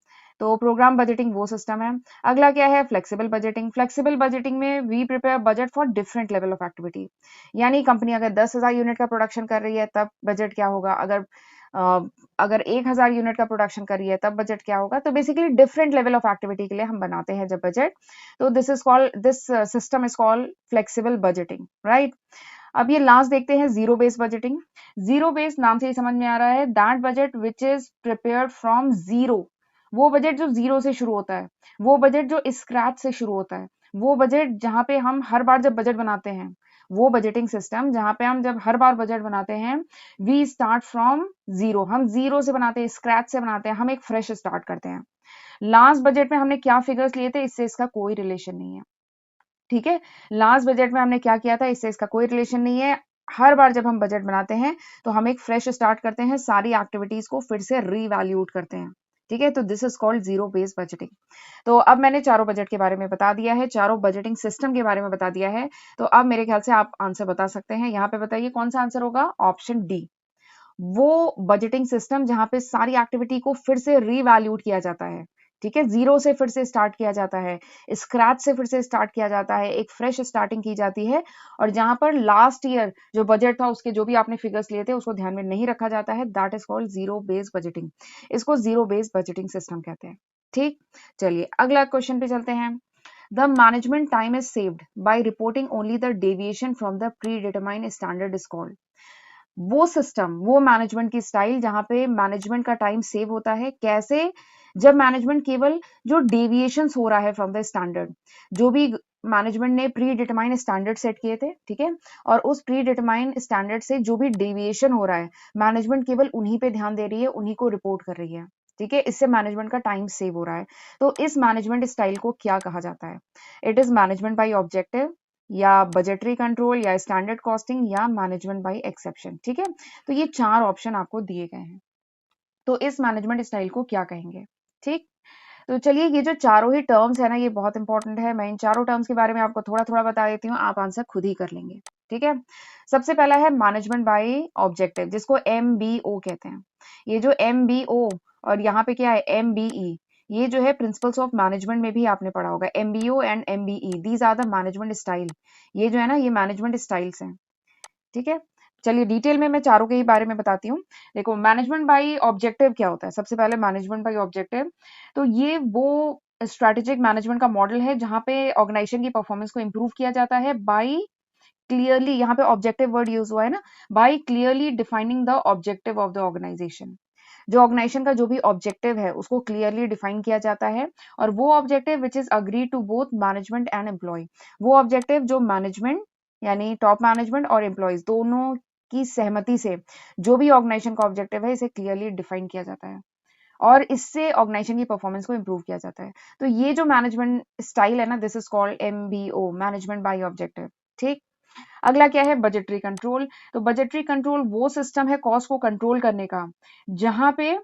तो प्रोग्राम बजटिंग वो सिस्टम है। अगला क्या है? Flexible budgeting. फ्लेक्सिबल बजटिंग में we prepare budget for different level of activity. यानी कंपनी अगर 10,000 यूनिट का प्रोडक्शन कर रही है तब बजट क्या होगा, अगर 1,000 यूनिट का प्रोडक्शन कर रही है तब बजट क्या होगा। तो basically different level of activity के लिए हम बनाते हैं जब बजट, तो this system is called flexible budgeting, right. अब ये लास्ट देखते हैं zero based budgeting. Zero based नाम से ही समझ में आ रहा है, that budget which is prepared from zero. वो बजट जो जीरो से शुरू होता है, वो बजट जो स्क्रैच से शुरू होता है, वो बजट जहां पे हम हर बार जब बजट बनाते हैं, वो बजटिंग सिस्टम जहां पे हम जब हर बार बजट बनाते हैं, वी स्टार्ट फ्रॉम जीरो। हम जीरो से बनाते हैं, स्क्रैच से बनाते हैं, हम एक फ्रेश स्टार्ट करते हैं। लास्ट बजट में हमने क्या फिगर्स लिए थे, इससे इसका कोई रिलेशन नहीं है। ठीक है, लास्ट बजट में हमने क्या किया था, इससे इसका कोई रिलेशन नहीं है। हर बार जब हम बजट बनाते हैं तो हम एक फ्रेश स्टार्ट करते हैं, सारी एक्टिविटीज को फिर से रीवैल्यूट करते हैं। ठीक है, तो this is called zero based budgeting. तो अब मैंने चारों बजट के बारे में बता दिया है, चारों बजटिंग सिस्टम के बारे में बता दिया है। तो अब मेरे ख्याल से आप आंसर बता सकते हैं। यहाँ पे बताइए कौन सा आंसर होगा? ऑप्शन डी, वो बजटिंग सिस्टम जहां पे सारी एक्टिविटी को फिर से रीवैल्यूट किया जाता है। ठीक है, जीरो से फिर से स्टार्ट किया जाता है, स्क्रैच से फिर से स्टार्ट किया जाता है, एक फ्रेश स्टार्टिंग की जाती है। और जहां पर लास्ट ईयर जो बजट था उसके जो भी आपने फिगर्स लिए थे उसको ध्यान में नहीं रखा जाता है, that is called zero based budgeting. इसको जीरो बेस्ड बजटिंग सिस्टम कहते हैं। ठीक, चलिए अगला क्वेश्चन पे चलते हैं। The management time is saved by reporting only the deviation from the pre determined standard is called. वो सिस्टम, वो मैनेजमेंट की स्टाइल जहां पे मैनेजमेंट का टाइम सेव होता है। कैसे? जब मैनेजमेंट केवल जो डेविएशंस हो रहा है फ्रॉम द स्टैंडर्ड, जो भी मैनेजमेंट ने प्री डिटरमाइंड स्टैंडर्ड सेट किए थे, ठीक है, और उस प्री डिटरमाइंड स्टैंडर्ड से जो भी डेविएशन हो रहा है, मैनेजमेंट केवल उन्हीं पे ध्यान दे रही है, उन्हीं को रिपोर्ट कर रही है। ठीक है, इससे मैनेजमेंट का टाइम सेव हो रहा है। तो इस मैनेजमेंट स्टाइल को क्या कहा जाता है? It is management bye objective, या बजटरी कंट्रोल, या स्टैंडर्ड कॉस्टिंग, या मैनेजमेंट बाय एक्सेप्शन। ठीक है, तो ये चार ऑप्शन आपको दिए गए हैं। तो इस मैनेजमेंट स्टाइल को क्या कहेंगे? ठीक, तो चलिए ये जो चारों ही टर्म्स है ना, ये बहुत इंपॉर्टेंट है। मैं इन चारों टर्म्स के बारे में आपको थोड़ा थोड़ा बता देती हूँ, आप आंसर खुद ही कर लेंगे। ठीक है, सबसे पहला है मैनेजमेंट बाय ऑब्जेक्टिव, जिसको MBO कहते हैं। ये जो MBO और यहाँ पे क्या है MBE, ये जो है प्रिंसिपल्स ऑफ मैनेजमेंट में भी आपने पढ़ा होगा। MBO and MBE, these are the management style. ये जो है ना, ये मैनेजमेंट स्टाइल्स हैं। ठीक है, चलिए डिटेल में मैं चारों के ही बारे में बताती हूँ। देखो, मैनेजमेंट बाय ऑब्जेक्टिव क्या होता है? सबसे पहले मैनेजमेंट बाय ऑब्जेक्टिव, तो ये वो स्ट्रैटेजिक मैनेजमेंट का मॉडल है जहां पे ऑर्गेनाइजेशन की परफॉर्मेंस को इंप्रूव किया जाता है बाय क्लियरली, यहाँ पे ऑब्जेक्टिव वर्ड यूज हुआ है ना, by clearly defining the objective of the organisation. जो ऑर्गेनाइजेशन का जो भी ऑब्जेक्टिव है उसको क्लियरली डिफाइन किया जाता है, और वो objective which is agree to both management and employ, वो ऑब्जेक्टिव जो मैनेजमेंट यानी टॉप मैनेजमेंट और एम्प्लॉयज दोनों की सहमति से जो भी ऑर्गेनाइजेशन का ऑब्जेक्टिव है, इसे क्लियरली डिफाइन किया जाता है, और इससे ऑर्गेनाइजेशन की परफॉर्मेंस को इंप्रूव किया जाता है। तो ये जो मैनेजमेंट स्टाइल है ना, this is called MBO, management by objective. ठीक, अगला क्या है? Budgetary control. तो बजटरी कंट्रोल वो सिस्टम है कॉस्ट को कंट्रोल करने का, जहां पे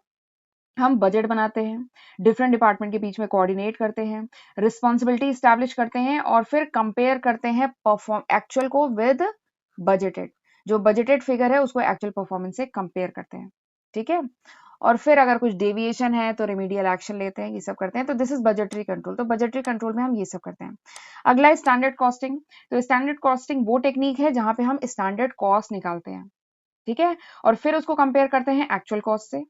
हम बजट बनाते हैं, डिफरेंट डिपार्टमेंट के बीच में कोऑर्डिनेट करते हैं, रिस्पॉन्सिबिलिटी स्टैब्लिश करते हैं, और फिर कंपेयर करते हैं परफॉर्म एक्चुअल को विद बजटेड। जो बजटेड फिगर है उसको एक्चुअल परफॉर्मेंस से कंपेयर करते हैं। ठीक है, और फिर अगर कुछ डेविएशन है तो रेमेडियल एक्शन लेते हैं, ये सब करते हैं। तो दिस इज बजटरी कंट्रोल। तो बजटरी कंट्रोल में हम ये सब करते हैं। अगला स्टैंडर्ड कॉस्टिंग। तो स्टैंडर्ड कॉस्टिंग वो टेक्निक है जहां पे हम स्टैंडर्ड कॉस्ट निकालते हैं, ठीक है, और फिर उसको कंपेयर करते हैं एक्चुअल कॉस्ट से,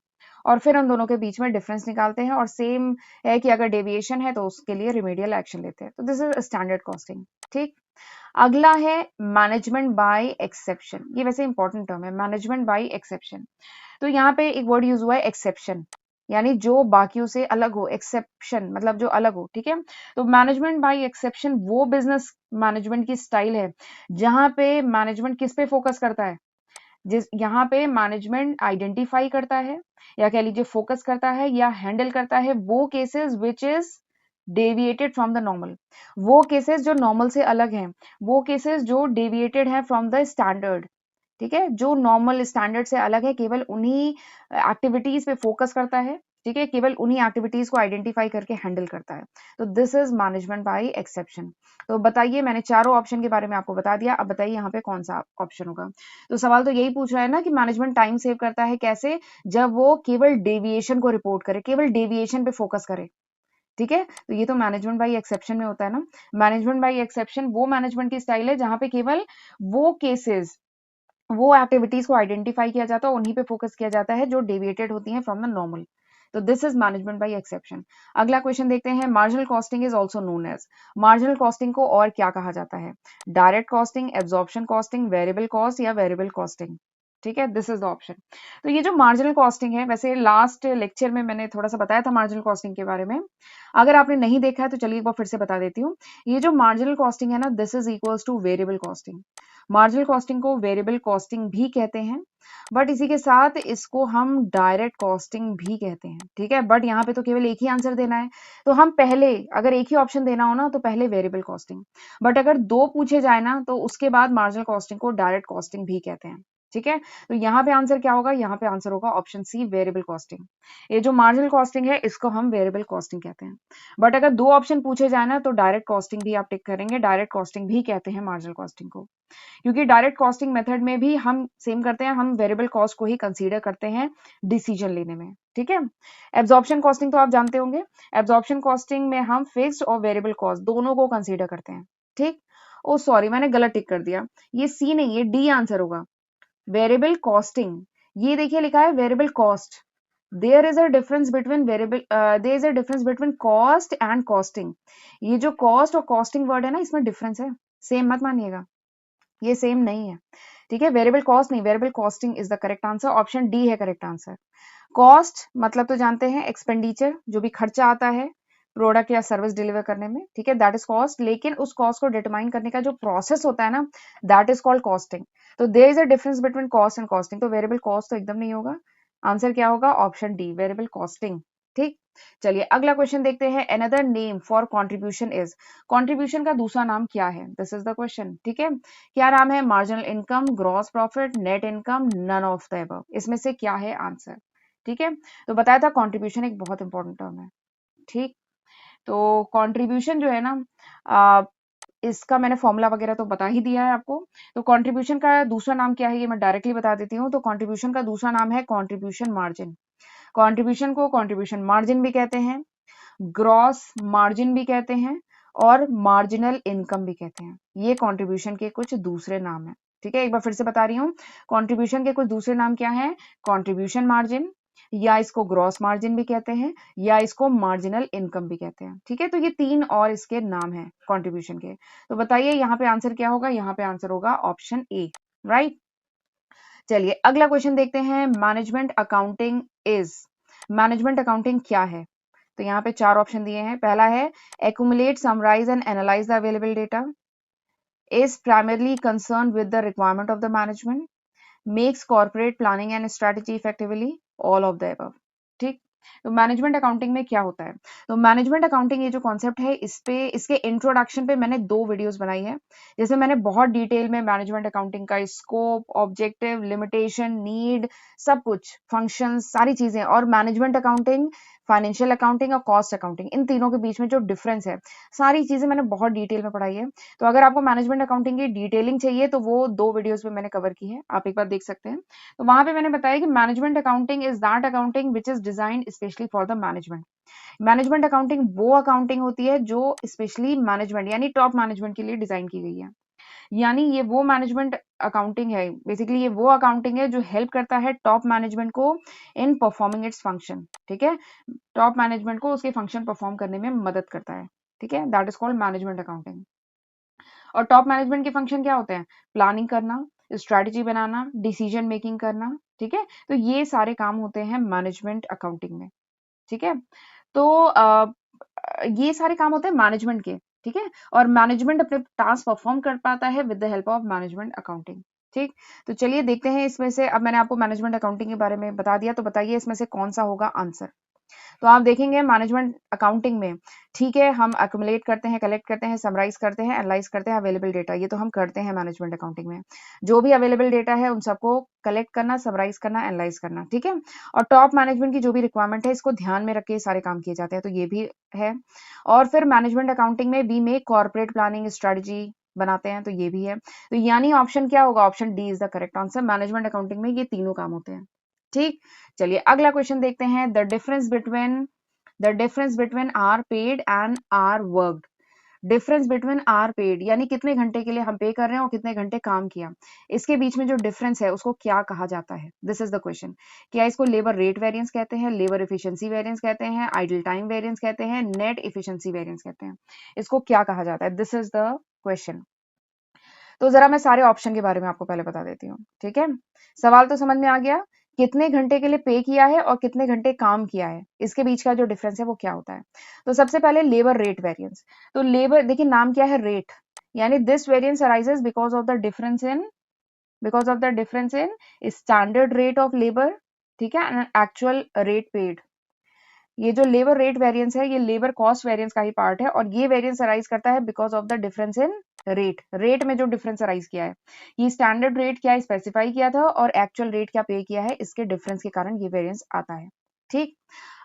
और फिर उन दोनों के बीच में डिफरेंस निकालते हैं, और सेम है कि अगर डेविएशन है तो उसके लिए रिमेडियल एक्शन लेते हैं। तो दिस इज स्टैंडर्ड कॉस्टिंग। ठीक, अगला है मैनेजमेंट बाय एक्सेप्शन। ये वैसे इंपॉर्टेंट टर्म है, मैनेजमेंट बाय एक्सेप्शन। तो यहाँ पे एक वर्ड यूज हुआ है एक्सेप्शन, यानी जो बाकियों से अलग हो, एक्सेप्शन मतलब जो अलग हो। ठीक है, तो मैनेजमेंट बाय एक्सेप्शन वो बिजनेस मैनेजमेंट की स्टाइल है जहां पे मैनेजमेंट किस पे फोकस करता है, जिस यहाँ पे मैनेजमेंट आइडेंटिफाई करता है, या कह लीजिए फोकस करता है, या हैंडल करता है वो cases which is deviated from the normal, वो केसेस जो नॉर्मल से अलग हैं, वो केसेस जो डेविएटेड हैं फ्रॉम द स्टैंडर्ड, ठीक है, जो नॉर्मल स्टैंडर्ड से अलग है, केवल उन्हीं एक्टिविटीज पे फोकस करता है, ठीक है, केवल उन्हीं एक्टिविटीज को आइडेंटिफाई करके हैंडल करता है। तो this is management by exception. तो बताइए, मैंने चारों ऑप्शन के बारे में आपको बता दिया, अब बताइए यहाँ पे कौन सा ऑप्शन होगा। तो सवाल तो यही पूछ रहा है ना कि मैनेजमेंट टाइम सेव करता है कैसे, जब वो केवल डेविएशन को रिपोर्ट करे, केवल डेविएशन पे फोकस करे, ठीक है। तो ये तो मैनेजमेंट बाय एक्सेप्शन में होता है ना। मैनेजमेंट बाय एक्सेप्शन वो मैनेजमेंट की स्टाइल है जहां पे केवल वो केसेस, वो एक्टिविटीज को आइडेंटिफाई किया जाता है, उन्हीं पे फोकस किया जाता है जो डेविएटेड होती हैं फ्रॉम द नॉर्मल। तो this is management by exception. अगला क्वेश्चन देखते हैं, marginal costing is also known as, marginal costing को और क्या कहा जाता है, direct costing, absorption costing, variable cost या वेरिएबल कॉस्टिंग, ठीक है, दिस इज द ऑप्शन। तो ये जो मार्जिनल कॉस्टिंग है, वैसे लास्ट लेक्चर में मैंने थोड़ा सा बताया था मार्जिनल कॉस्टिंग के बारे में, अगर आपने नहीं देखा है तो चलिए एक बार फिर से बता देती हूँ। ये जो मार्जिनल कॉस्टिंग है ना, this is equals two variable costing. Marginal costing को वेरिएबल कॉस्टिंग भी कहते हैं, बट इसी के साथ इसको हम डायरेक्ट कॉस्टिंग भी कहते हैं, ठीक है। बट यहाँ पे तो केवल एक ही आंसर देना है, तो हम पहले, अगर एक ही ऑप्शन देना हो ना, तो पहले वेरिएबल कॉस्टिंग, बट अगर दो पूछे जाए ना, तो उसके बाद मार्जिनल कॉस्टिंग को डायरेक्ट कॉस्टिंग भी कहते हैं, ठीक है। तो यहाँ पे आंसर क्या होगा, यहाँ पे आंसर होगा ऑप्शन सी, वेरिएबल कॉस्टिंग। ये जो मार्जिनल कॉस्टिंग है, इसको हम वेरिएबल कॉस्टिंग कहते हैं। बट अगर दो ऑप्शन पूछे जाए ना, तो डायरेक्ट कॉस्टिंग भी आप टिक करेंगे, डायरेक्ट कॉस्टिंग भी कहते हैं मार्जिनल कॉस्टिंग को, क्योंकि डायरेक्ट कॉस्टिंग मेथड में भी हम सेम करते हैं, हम वेरिएबल कॉस्ट को ही कंसीडर करते हैं डिसीजन लेने में, ठीक है। एब्जॉर्प्शन कॉस्टिंग तो आप जानते होंगे, एब्जॉर्प्शन कॉस्टिंग में हम फिक्स्ड और वेरिएबल कॉस्ट दोनों को कंसीडर करते हैं, ठीक। ओ सॉरी, मैंने गलत टिक कर दिया, ये सी नहीं, ये डी आंसर होगा, वेरिएबल कॉस्टिंग। ये देखिए लिखा है variable cost, there is a difference between variable, there is a difference between cost and costing. ये जो कॉस्ट और कॉस्टिंग वर्ड है ना, इसमें डिफरेंस है, सेम मत मानिएगा, ये सेम नहीं है, ठीक है। वेरिएबल कॉस्ट नहीं, variable costing is the correct answer, option D है करेक्ट आंसर। कॉस्ट मतलब तो जानते हैं, एक्सपेंडिचर, जो भी खर्चा आता है प्रोडक्ट या सर्विस डिलीवर करने में, ठीक है, दैट इज कॉस्ट। लेकिन उस कॉस्ट को डिटरमाइन करने का जो प्रोसेस होता है ना, दैट इज कॉल्ड कॉस्टिंग। तो there is a difference between cost and costing, तो वेरिएबल कॉस्ट तो एकदम नहीं होगा, आंसर क्या होगा, ऑप्शन डी, वेरिएबल कॉस्टिंग, ठीक। चलिए अगला क्वेश्चन देखते हैं, another name for contribution is, contribution का दूसरा नाम क्या है, दिस इज द क्वेश्चन, ठीक है। क्या नाम है, marginal income, gross profit, net income, none of the above, इसमें से क्या है आंसर, ठीक है। तो बताया था कंट्रीब्यूशन एक बहुत इंपॉर्टेंट टर्म है, ठीक। तो कंट्रीब्यूशन जो है ना, इसका मैंने फॉर्मूला वगैरह तो बता ही दिया है आपको। तो कंट्रीब्यूशन का दूसरा नाम क्या है, ये मैं डायरेक्टली बता देती हूँ। तो कंट्रीब्यूशन का दूसरा नाम है कंट्रीब्यूशन मार्जिन। कंट्रीब्यूशन को कंट्रीब्यूशन मार्जिन भी कहते हैं, ग्रॉस मार्जिन भी कहते हैं, और मार्जिनल इनकम भी कहते हैं। ये कंट्रीब्यूशन के कुछ दूसरे नाम है, ठीक है। एक बार फिर से बता रही हूँ, कंट्रीब्यूशन के कुछ दूसरे नाम क्या है, कंट्रीब्यूशन मार्जिन, या इसको ग्रॉस मार्जिन भी कहते हैं, या इसको मार्जिनल इनकम भी कहते हैं, ठीक है। तो ये तीन और इसके नाम हैं कंट्रीब्यूशन के। तो बताइए यहाँ पे आंसर क्या होगा, यहाँ पे आंसर होगा ऑप्शन ए, राइट। चलिए अगला क्वेश्चन देखते हैं, management accounting is, management accounting क्या है। तो यहाँ पे चार ऑप्शन दिए हैं, पहला है accumulate, summarize and analyze the available data, is primarily concerned with the requirement of the management, makes corporate planning and strategy effectively, all of the above, ठीक। तो मैनेजमेंट अकाउंटिंग में क्या होता है, तो मैनेजमेंट अकाउंटिंग ये जो कॉन्सेप्ट है, इस पे, इसके इंट्रोडक्शन पे मैंने 2 वीडियोस बनाई है, जिसमें मैंने बहुत डिटेल में मैनेजमेंट अकाउंटिंग का स्कोप, ऑब्जेक्टिव, लिमिटेशन, नीड, सब कुछ, फंक्शंस, सारी चीजें, और मैनेजमेंट अकाउंटिंग, फाइनेंशियल अकाउंटिंग और कॉस्ट अकाउंटिंग, इन तीनों के बीच में जो डिफरेंस है, सारी चीजें मैंने बहुत डिटेल में पढ़ाई है। तो अगर आपको मैनेजमेंट अकाउंटिंग की डिटेलिंग चाहिए, तो वो 2 वीडियोस में मैंने कवर की है, आप एक बार देख सकते हैं। तो वहां पे मैंने बताया कि management accounting is that accounting which is designed specially for the management. Management accounting वो अकाउंटिंग होती है जो स्पेशली मैनेजमेंट यानी टॉप मैनेजमेंट के लिए डिजाइन की गई है। यानी ये वो मैनेजमेंट अकाउंटिंग है, बेसिकली ये वो अकाउंटिंग है जो हेल्प करता है टॉप मैनेजमेंट को इन परफॉर्मिंग इट्स फंक्शन, ठीक है, टॉप मैनेजमेंट को उसके फंक्शन परफॉर्म करने में मदद करता है, ठीक है, that is called management accounting. और टॉप मैनेजमेंट के फंक्शन क्या होते हैं, प्लानिंग करना, स्ट्रैटेजी बनाना, डिसीजन मेकिंग करना, ठीक है। तो ये सारे काम होते हैं मैनेजमेंट अकाउंटिंग में, ठीक है। तो ये सारे काम होते हैं मैनेजमेंट के, ठीक है, और मैनेजमेंट अपने टास्क परफॉर्म कर पाता है with the help of management accounting, ठीक। तो चलिए देखते हैं इसमें से, अब मैंने आपको मैनेजमेंट अकाउंटिंग के बारे में बता दिया, तो बताइए इसमें से कौन सा होगा आंसर। तो आप देखेंगे मैनेजमेंट अकाउंटिंग में, ठीक है, हम अक्यूमुलेट करते हैं, कलेक्ट करते हैं, समराइज करते हैं, एनालाइज करते हैं अवेलेबल डेटा, ये तो हम करते हैं मैनेजमेंट अकाउंटिंग में। जो भी अवेलेबल डेटा है उन सबको कलेक्ट करना, समराइज करना, एनालाइज करना, ठीक है। और टॉप मैनेजमेंट की जो भी रिक्वायरमेंट है इसको ध्यान में रख के सारे काम किए जाते हैं, तो ये भी है। और फिर मैनेजमेंट अकाउंटिंग में we make corporate planning strategy बनाते हैं, तो ये भी है। तो यानी ऑप्शन क्या होगा, option D is the correct answer. Management accounting में ये तीनों काम होते हैं, ठीक। चलिए अगला क्वेश्चन देखते हैं। The difference between hours paid and hours worked. Difference between hours paid यानी कितने घंटे के लिए हम पे कर रहे हैं और कितने घंटे काम किया, इसके बीच में जो डिफरेंस है उसको क्या कहा जाता है, दिस इज द क्वेश्चन। क्या इसको लेबर रेट वेरिएंस कहते हैं, लेबर एफिशिएंसी वेरिएंस कहते हैं, आइडल टाइम वेरिएंस कहते हैं, नेट एफिशिएंसी वेरिएंस कहते हैं, इसको क्या कहा जाता है, दिस इज द क्वेश्चन। तो जरा मैं सारे ऑप्शन के बारे में आपको पहले बता देती हूँ, ठीक है। सवाल तो समझ में आ गया, कितने घंटे के लिए पे किया है और कितने घंटे काम किया है, इसके बीच का जो डिफरेंस है वो क्या होता है। तो सबसे पहले लेबर रेट वेरिएंस। तो लेबर देखिए नाम क्या है, रेट, यानी this variance arises because of the difference in standard rate of labour, ठीक है, एंड एक्चुअल रेट पेड। ये जो लेबर रेट वेरिएंस है ये लेबर कॉस्ट वेरिएंस का ही पार्ट है, और ये वेरिएंस अराइज करता है because of the difference in rate में जो डिफरेंस अराइज किया है, ये स्टैंडर्ड रेट क्या स्पेसिफाई किया था और एक्चुअल रेट क्या पे किया है, इसके डिफरेंस के कारण ये वेरिएंस आता है, ठीक।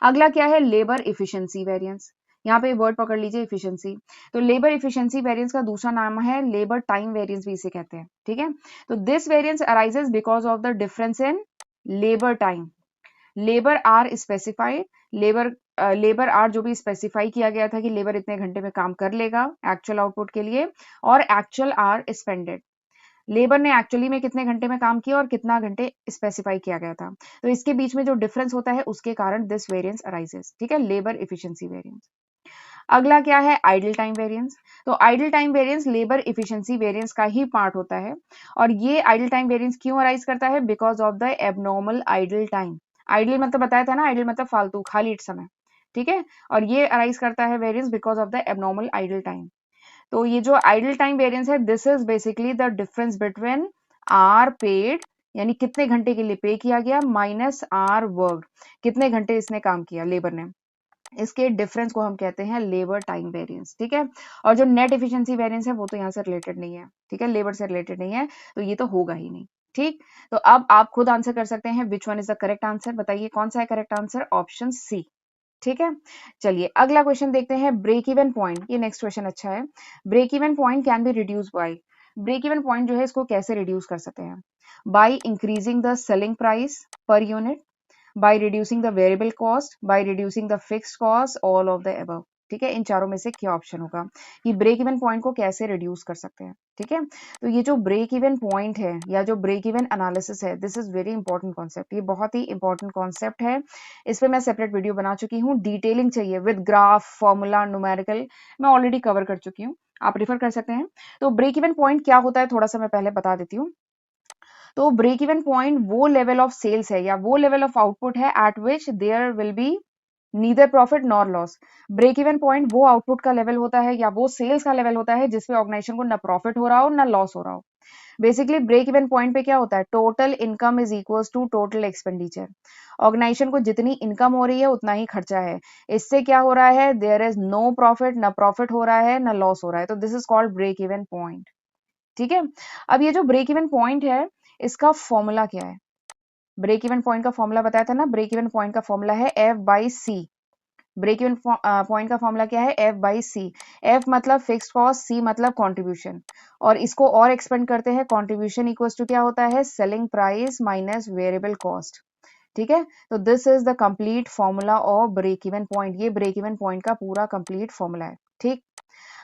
अगला क्या है, लेबर इफिशिएंसी वेरिएंस। यहाँ पे वर्ड पकड़ लीजिए इफिशिएंसी। तो लेबर इफिशिएंसी वेरिएंस का दूसरा नाम है लेबर टाइम वेरिएंस भी इसे कहते हैं, ठीक है। तो this variance arises because of the difference in labour time, labour hours specified, labour hours जो भी स्पेसिफाई किया गया था कि लेबर इतने घंटे में काम कर लेगा एक्चुअल आउटपुट के लिए, और एक्चुअल आर स्पेंडेड, लेबर ने एक्चुअली में कितने घंटे में काम किया और कितना घंटे स्पेसिफाई किया गया था, तो इसके बीच में जो डिफरेंस होता है उसके कारण दिस वेरिएंस अराइजेस, ठीक है, लेबर इफिशिएंसी वेरिएंस। अगला क्या है, आइडल टाइम वेरिएंस। तो idle time variance labour efficiency variance का ही पार्ट होता है, और ये आइडल टाइम वेरिएंस क्यों अराइज करता है, because of the abnormal idle time. Idle मतलब बताया था ना, आइडल मतलब फालतू खाली समय, ठीक है, और ये अराइज करता है variance because of the abnormal idle time. तो ये जो आइडल टाइम वेरिएंस है this is basically the difference between hours paid यानी कितने घंटे के लिए पे किया गया, माइनस आर वर्क कितने घंटे इसने काम किया लेबर ने, इसके डिफरेंस को हम कहते हैं लेबर टाइम वेरिएंस, ठीक है। और जो नेट एफिशिएंसी वेरिएंस है वो तो यहाँ से रिलेटेड नहीं है, ठीक है, लेबर से रिलेटेड नहीं है, तो ये तो होगा ही नहीं, ठीक। तो अब आप खुद आंसर कर सकते हैं, which one is the correct answer, बताइए कौन सा है करेक्ट आंसर, ऑप्शन सी, ठीक है। चलिए अगला क्वेश्चन देखते हैं, ब्रेक इवन पॉइंट, ये नेक्स्ट क्वेश्चन अच्छा है। Break even point can be reduce by, break even point जो है इसको कैसे रिड्यूस कर सकते हैं, by increasing the selling price per unit, by reducing the variable cost, by reducing the fixed cost, all of the above, ठीक है। इन चारों में से क्या ऑप्शन होगा कि ब्रेक इवन पॉइंट को कैसे रिड्यूस कर सकते हैं, ठीक है। तो ये जो ब्रेक इवन पॉइंट है या जो ब्रेक इवन एनालिसिस है this is very important concept, ये बहुत ही इंपॉर्टेंट कॉन्सेप्ट है, इस पर मैं सेपरेट वीडियो बना चुकी हूँ, डिटेलिंग चाहिए विद ग्राफ फॉर्मूला न्यूमेरिकल मैं ऑलरेडी कवर कर चुकी हूँ, आप रेफर कर सकते हैं। तो ब्रेक इवन पॉइंट क्या होता है थोड़ा सा मैं पहले बता देती हूँ। तो ब्रेक इवन पॉइंट वो लेवल ऑफ सेल्स है या वो लेवल ऑफ आउटपुट है at which there will be neither profit nor loss. Break even point वो आउटपुट का लेवल होता है या वो सेल्स का लेवल होता है जिसपे ऑर्गेनाइजेशन को ना प्रॉफिट हो रहा हो ना लॉस हो रहा हो। बेसिकली ब्रेक इवन पॉइंट पे क्या होता है, total income is equals to total expenditure, organization को जितनी इनकम हो रही है उतना ही खर्चा है, इससे क्या हो रहा है, देयर इज नो प्रॉफिट, ना प्रॉफिट हो रहा है ना लॉस हो रहा है, तो this is called break even point, ठीक है। अब ये जो ब्रेक इवन पॉइंट है इसका फॉर्मूला क्या है, ब्रेक इवन पॉइंट का फॉर्मूला बताया था ना, ब्रेक इवन पॉइंट का फॉर्मूला है F by C, break even point का फॉर्मूला क्या है, एफ बाई सी, एफ मतलब फिक्स्ड कॉस्ट, सी मतलब कंट्रीब्यूशन, और इसको और एक्सपेंड करते हैं, कंट्रीब्यूशन इक्वल्स टू क्या होता है, selling price minus variable cost, ठीक है। तो this is the complete formula of break even point, ये ब्रेक इवन पॉइंट का पूरा कंप्लीट फॉर्मूला है, ठीक।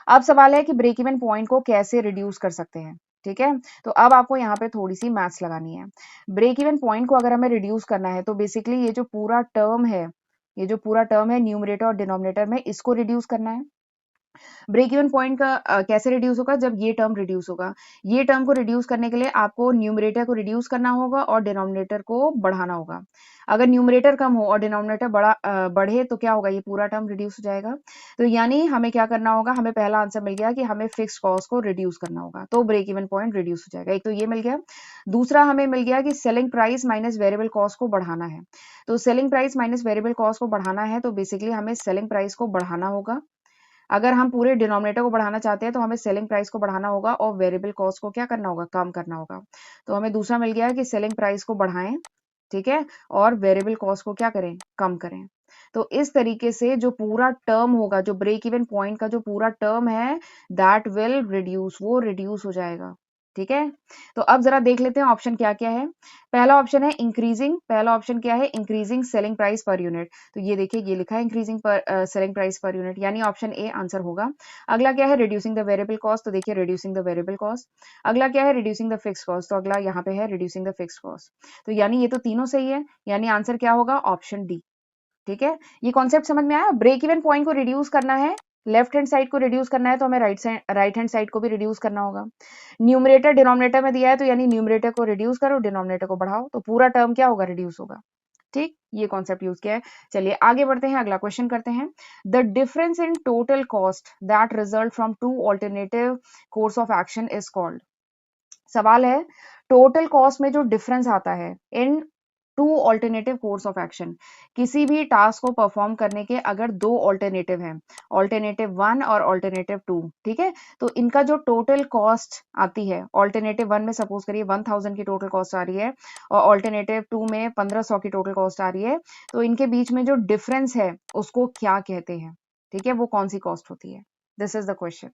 अब सवाल है कि ब्रेक इवन पॉइंट को कैसे रिड्यूस कर सकते हैं, ठीक है। तो अब आपको यहाँ पे थोड़ी सी मैथ्स लगानी है, ब्रेक इवन पॉइंट को अगर हमें रिड्यूस करना है तो बेसिकली ये जो पूरा टर्म है, ये जो पूरा टर्म है न्यूमरेटर और डिनोमिनेटर में, इसको रिड्यूस करना है, ब्रेक इवन पॉइंट का कैसे रिड्यूस होगा, जब ये टर्म रिड्यूस होगा। ये टर्म को रिड्यूस करने के लिए आपको न्यूमरेटर को रिड्यूस करना होगा और डिनोमिनेटर को बढ़ाना होगा। अगर न्यूमरेटर कम हो और डिनोमिनेटर बढ़े तो क्या होगा, ये पूरा टर्म रिड्यूस हो जाएगा। तो यानी हमें क्या करना होगा, हमें पहला आंसर मिल गया कि हमें फिक्स्ड कॉस्ट को रिड्यूस करना होगा, तो ब्रेक इवन पॉइंट रिड्यूस हो जाएगा। एक तो ये मिल गया। दूसरा हमें मिल गया कि selling price minus variable cost को बढ़ाना है। तो selling price minus variable cost को बढ़ाना है तो बेसिकली हमें सेलिंग प्राइस को बढ़ाना होगा। अगर हम पूरे डिनोमिनेटर को बढ़ाना चाहते हैं तो हमें सेलिंग प्राइस को बढ़ाना होगा और वेरिएबल कॉस्ट को क्या करना होगा, कम करना होगा। तो हमें दूसरा मिल गया है कि सेलिंग प्राइस को बढ़ाएं, ठीक है, और वेरिएबल कॉस्ट को क्या करें, कम करें। तो इस तरीके से जो पूरा टर्म होगा, जो ब्रेक इवन पॉइंट का जो पूरा टर्म है, दैट विल रिड्यूस, वो रिड्यूस हो जाएगा। ठीक है, तो अब जरा देख लेते हैं ऑप्शन क्या क्या है। पहला ऑप्शन है इंक्रीजिंग, पहला ऑप्शन क्या है, increasing selling price per unit. तो ये देखिए, ये लिखा है इंक्रीजिंग पर सेलिंग प्राइस पर यूनिट, यानी ऑप्शन ए आंसर होगा। अगला क्या है, रिड्यूसिंग द वेरिएबल कॉस्ट। तो देखिए रिड्यूसिंग द वेरिएबल कॉस्ट। अगला क्या है, रिड्यूसिंग द फिक्स कॉस्ट। तो अगला यहाँ पे है रिड्यूसिंग द फिक्स कॉस्ट। तो यानी ये तो तीनों सही है, यानी आंसर क्या होगा, ऑप्शन डी। ठीक है, ये कॉन्सेप्ट समझ में आया। ब्रेक इवन पॉइंट को रिड्यूस करना है, लेफ्ट हैंड साइड को रिड्यूस करना है तो हमें राइट हैंड साइड को भी रिड्यूस करना होगा। न्यूमरेटर डिनोमिनेटर में दिया है तो यानी न्यूमरेटर को रिड्यूस करो, डिनोमिनेटर को बढ़ाओ, तो पूरा टर्म क्या होगा, रिड्यूस होगा। ठीक, ये कॉन्सेप्ट यूज किया है। चलिए आगे बढ़ते हैं, अगला क्वेश्चन करते हैं। The difference in total cost that result from two alternative course of action is called. सवाल है, टोटल कॉस्ट में जो डिफरेंस आता है in two alternative course of action, किसी भी टास्क को परफॉर्म करने के अगर दो ऑल्टरनेटिव हैं, ऑल्टरनेटिव 1 और ऑल्टरनेटिव 2, ठीक है, तो इनका जो टोटल कॉस्ट आती है, ऑल्टरनेटिव 1 में सपोज करिए 1000 की टोटल कॉस्ट आ रही है और ऑल्टरनेटिव 2 में 1500 की टोटल कॉस्ट आ रही है, तो इनके बीच में जो डिफरेंस है उसको क्या कहते हैं, ठीक है, वो कौन सी कॉस्ट होती है, दिस इज द क्वेश्चन।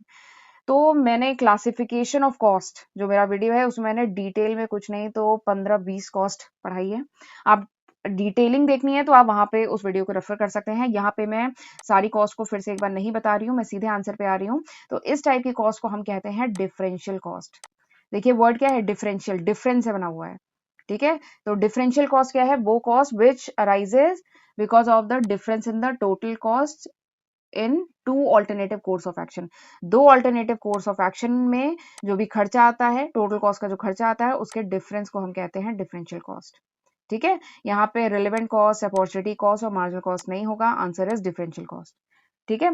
तो मैंने क्लासिफिकेशन ऑफ कॉस्ट, जो मेरा वीडियो है उसमें मैंने डिटेल में कुछ नहीं तो 15-20 कॉस्ट पढ़ाई है। आप डिटेलिंग देखनी है तो आप वहां पे उस वीडियो को रेफर कर सकते हैं। यहाँ पे मैं सारी कॉस्ट को फिर से एक बार नहीं बता रही हूँ, मैं सीधे आंसर पे आ रही हूँ। तो इस टाइप की कॉस्ट को हम कहते हैं डिफरेंशियल कॉस्ट। देखिए वर्ड क्या है, डिफरेंशियल, डिफरेंस से बना हुआ है, ठीक है। तो डिफरेंशियल कॉस्ट क्या है, वो cost which arises because of the difference in the total cost in two alternative course of action. दो ऑल्टरनेटिव कोर्स ऑफ एक्शन में जो भी खर्चा आता है, टोटल कॉस्ट का जो खर्चा आता है, उसके डिफरेंस को हम कहते हैं डिफरेंशियल कॉस्ट। ठीक है, यहाँ पे रिलेवेंट कॉस्ट, अपॉर्चुनिटी कॉस्ट और मार्जिनल कॉस्ट नहीं होगा, आंसर इज डिफरेंशियल कॉस्ट। ठीक है,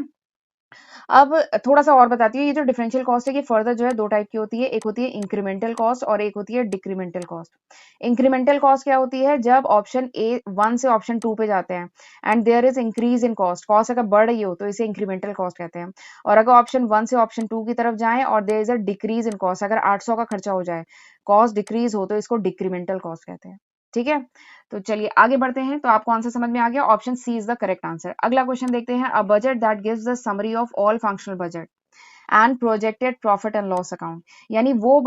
अब थोड़ा सा और बताती हूँ, ये जो डिफरेंशियल कॉस्ट है ये फर्दर जो है दो टाइप की होती है, एक होती है इंक्रीमेंटल कॉस्ट और एक होती है डिक्रीमेंटल कॉस्ट। इंक्रीमेंटल कॉस्ट क्या होती है, जब ऑप्शन ए 1 से ऑप्शन 2 पे जाते हैं and there is increase in cost, cost अगर बढ़ रही हो तो इसे इंक्रीमेंटल कॉस्ट कहते हैं। और अगर ऑप्शन 1 से ऑप्शन 2 की तरफ जाएं और there is a decrease in cost, अगर 800 का खर्चा हो जाए, कॉस्ट डिक्रीज हो, तो इसको डिक्रीमेंटल कॉस्ट कहते हैं। ठीक है, तो चलिए आगे बढ़ते हैं। तो आपको आंसर समझ में आ गया, option C is the correct answer. अगला क्वेश्चन देखते हैं, a budget that gives the summary of all functional budget and projected profit and loss account, यानी वो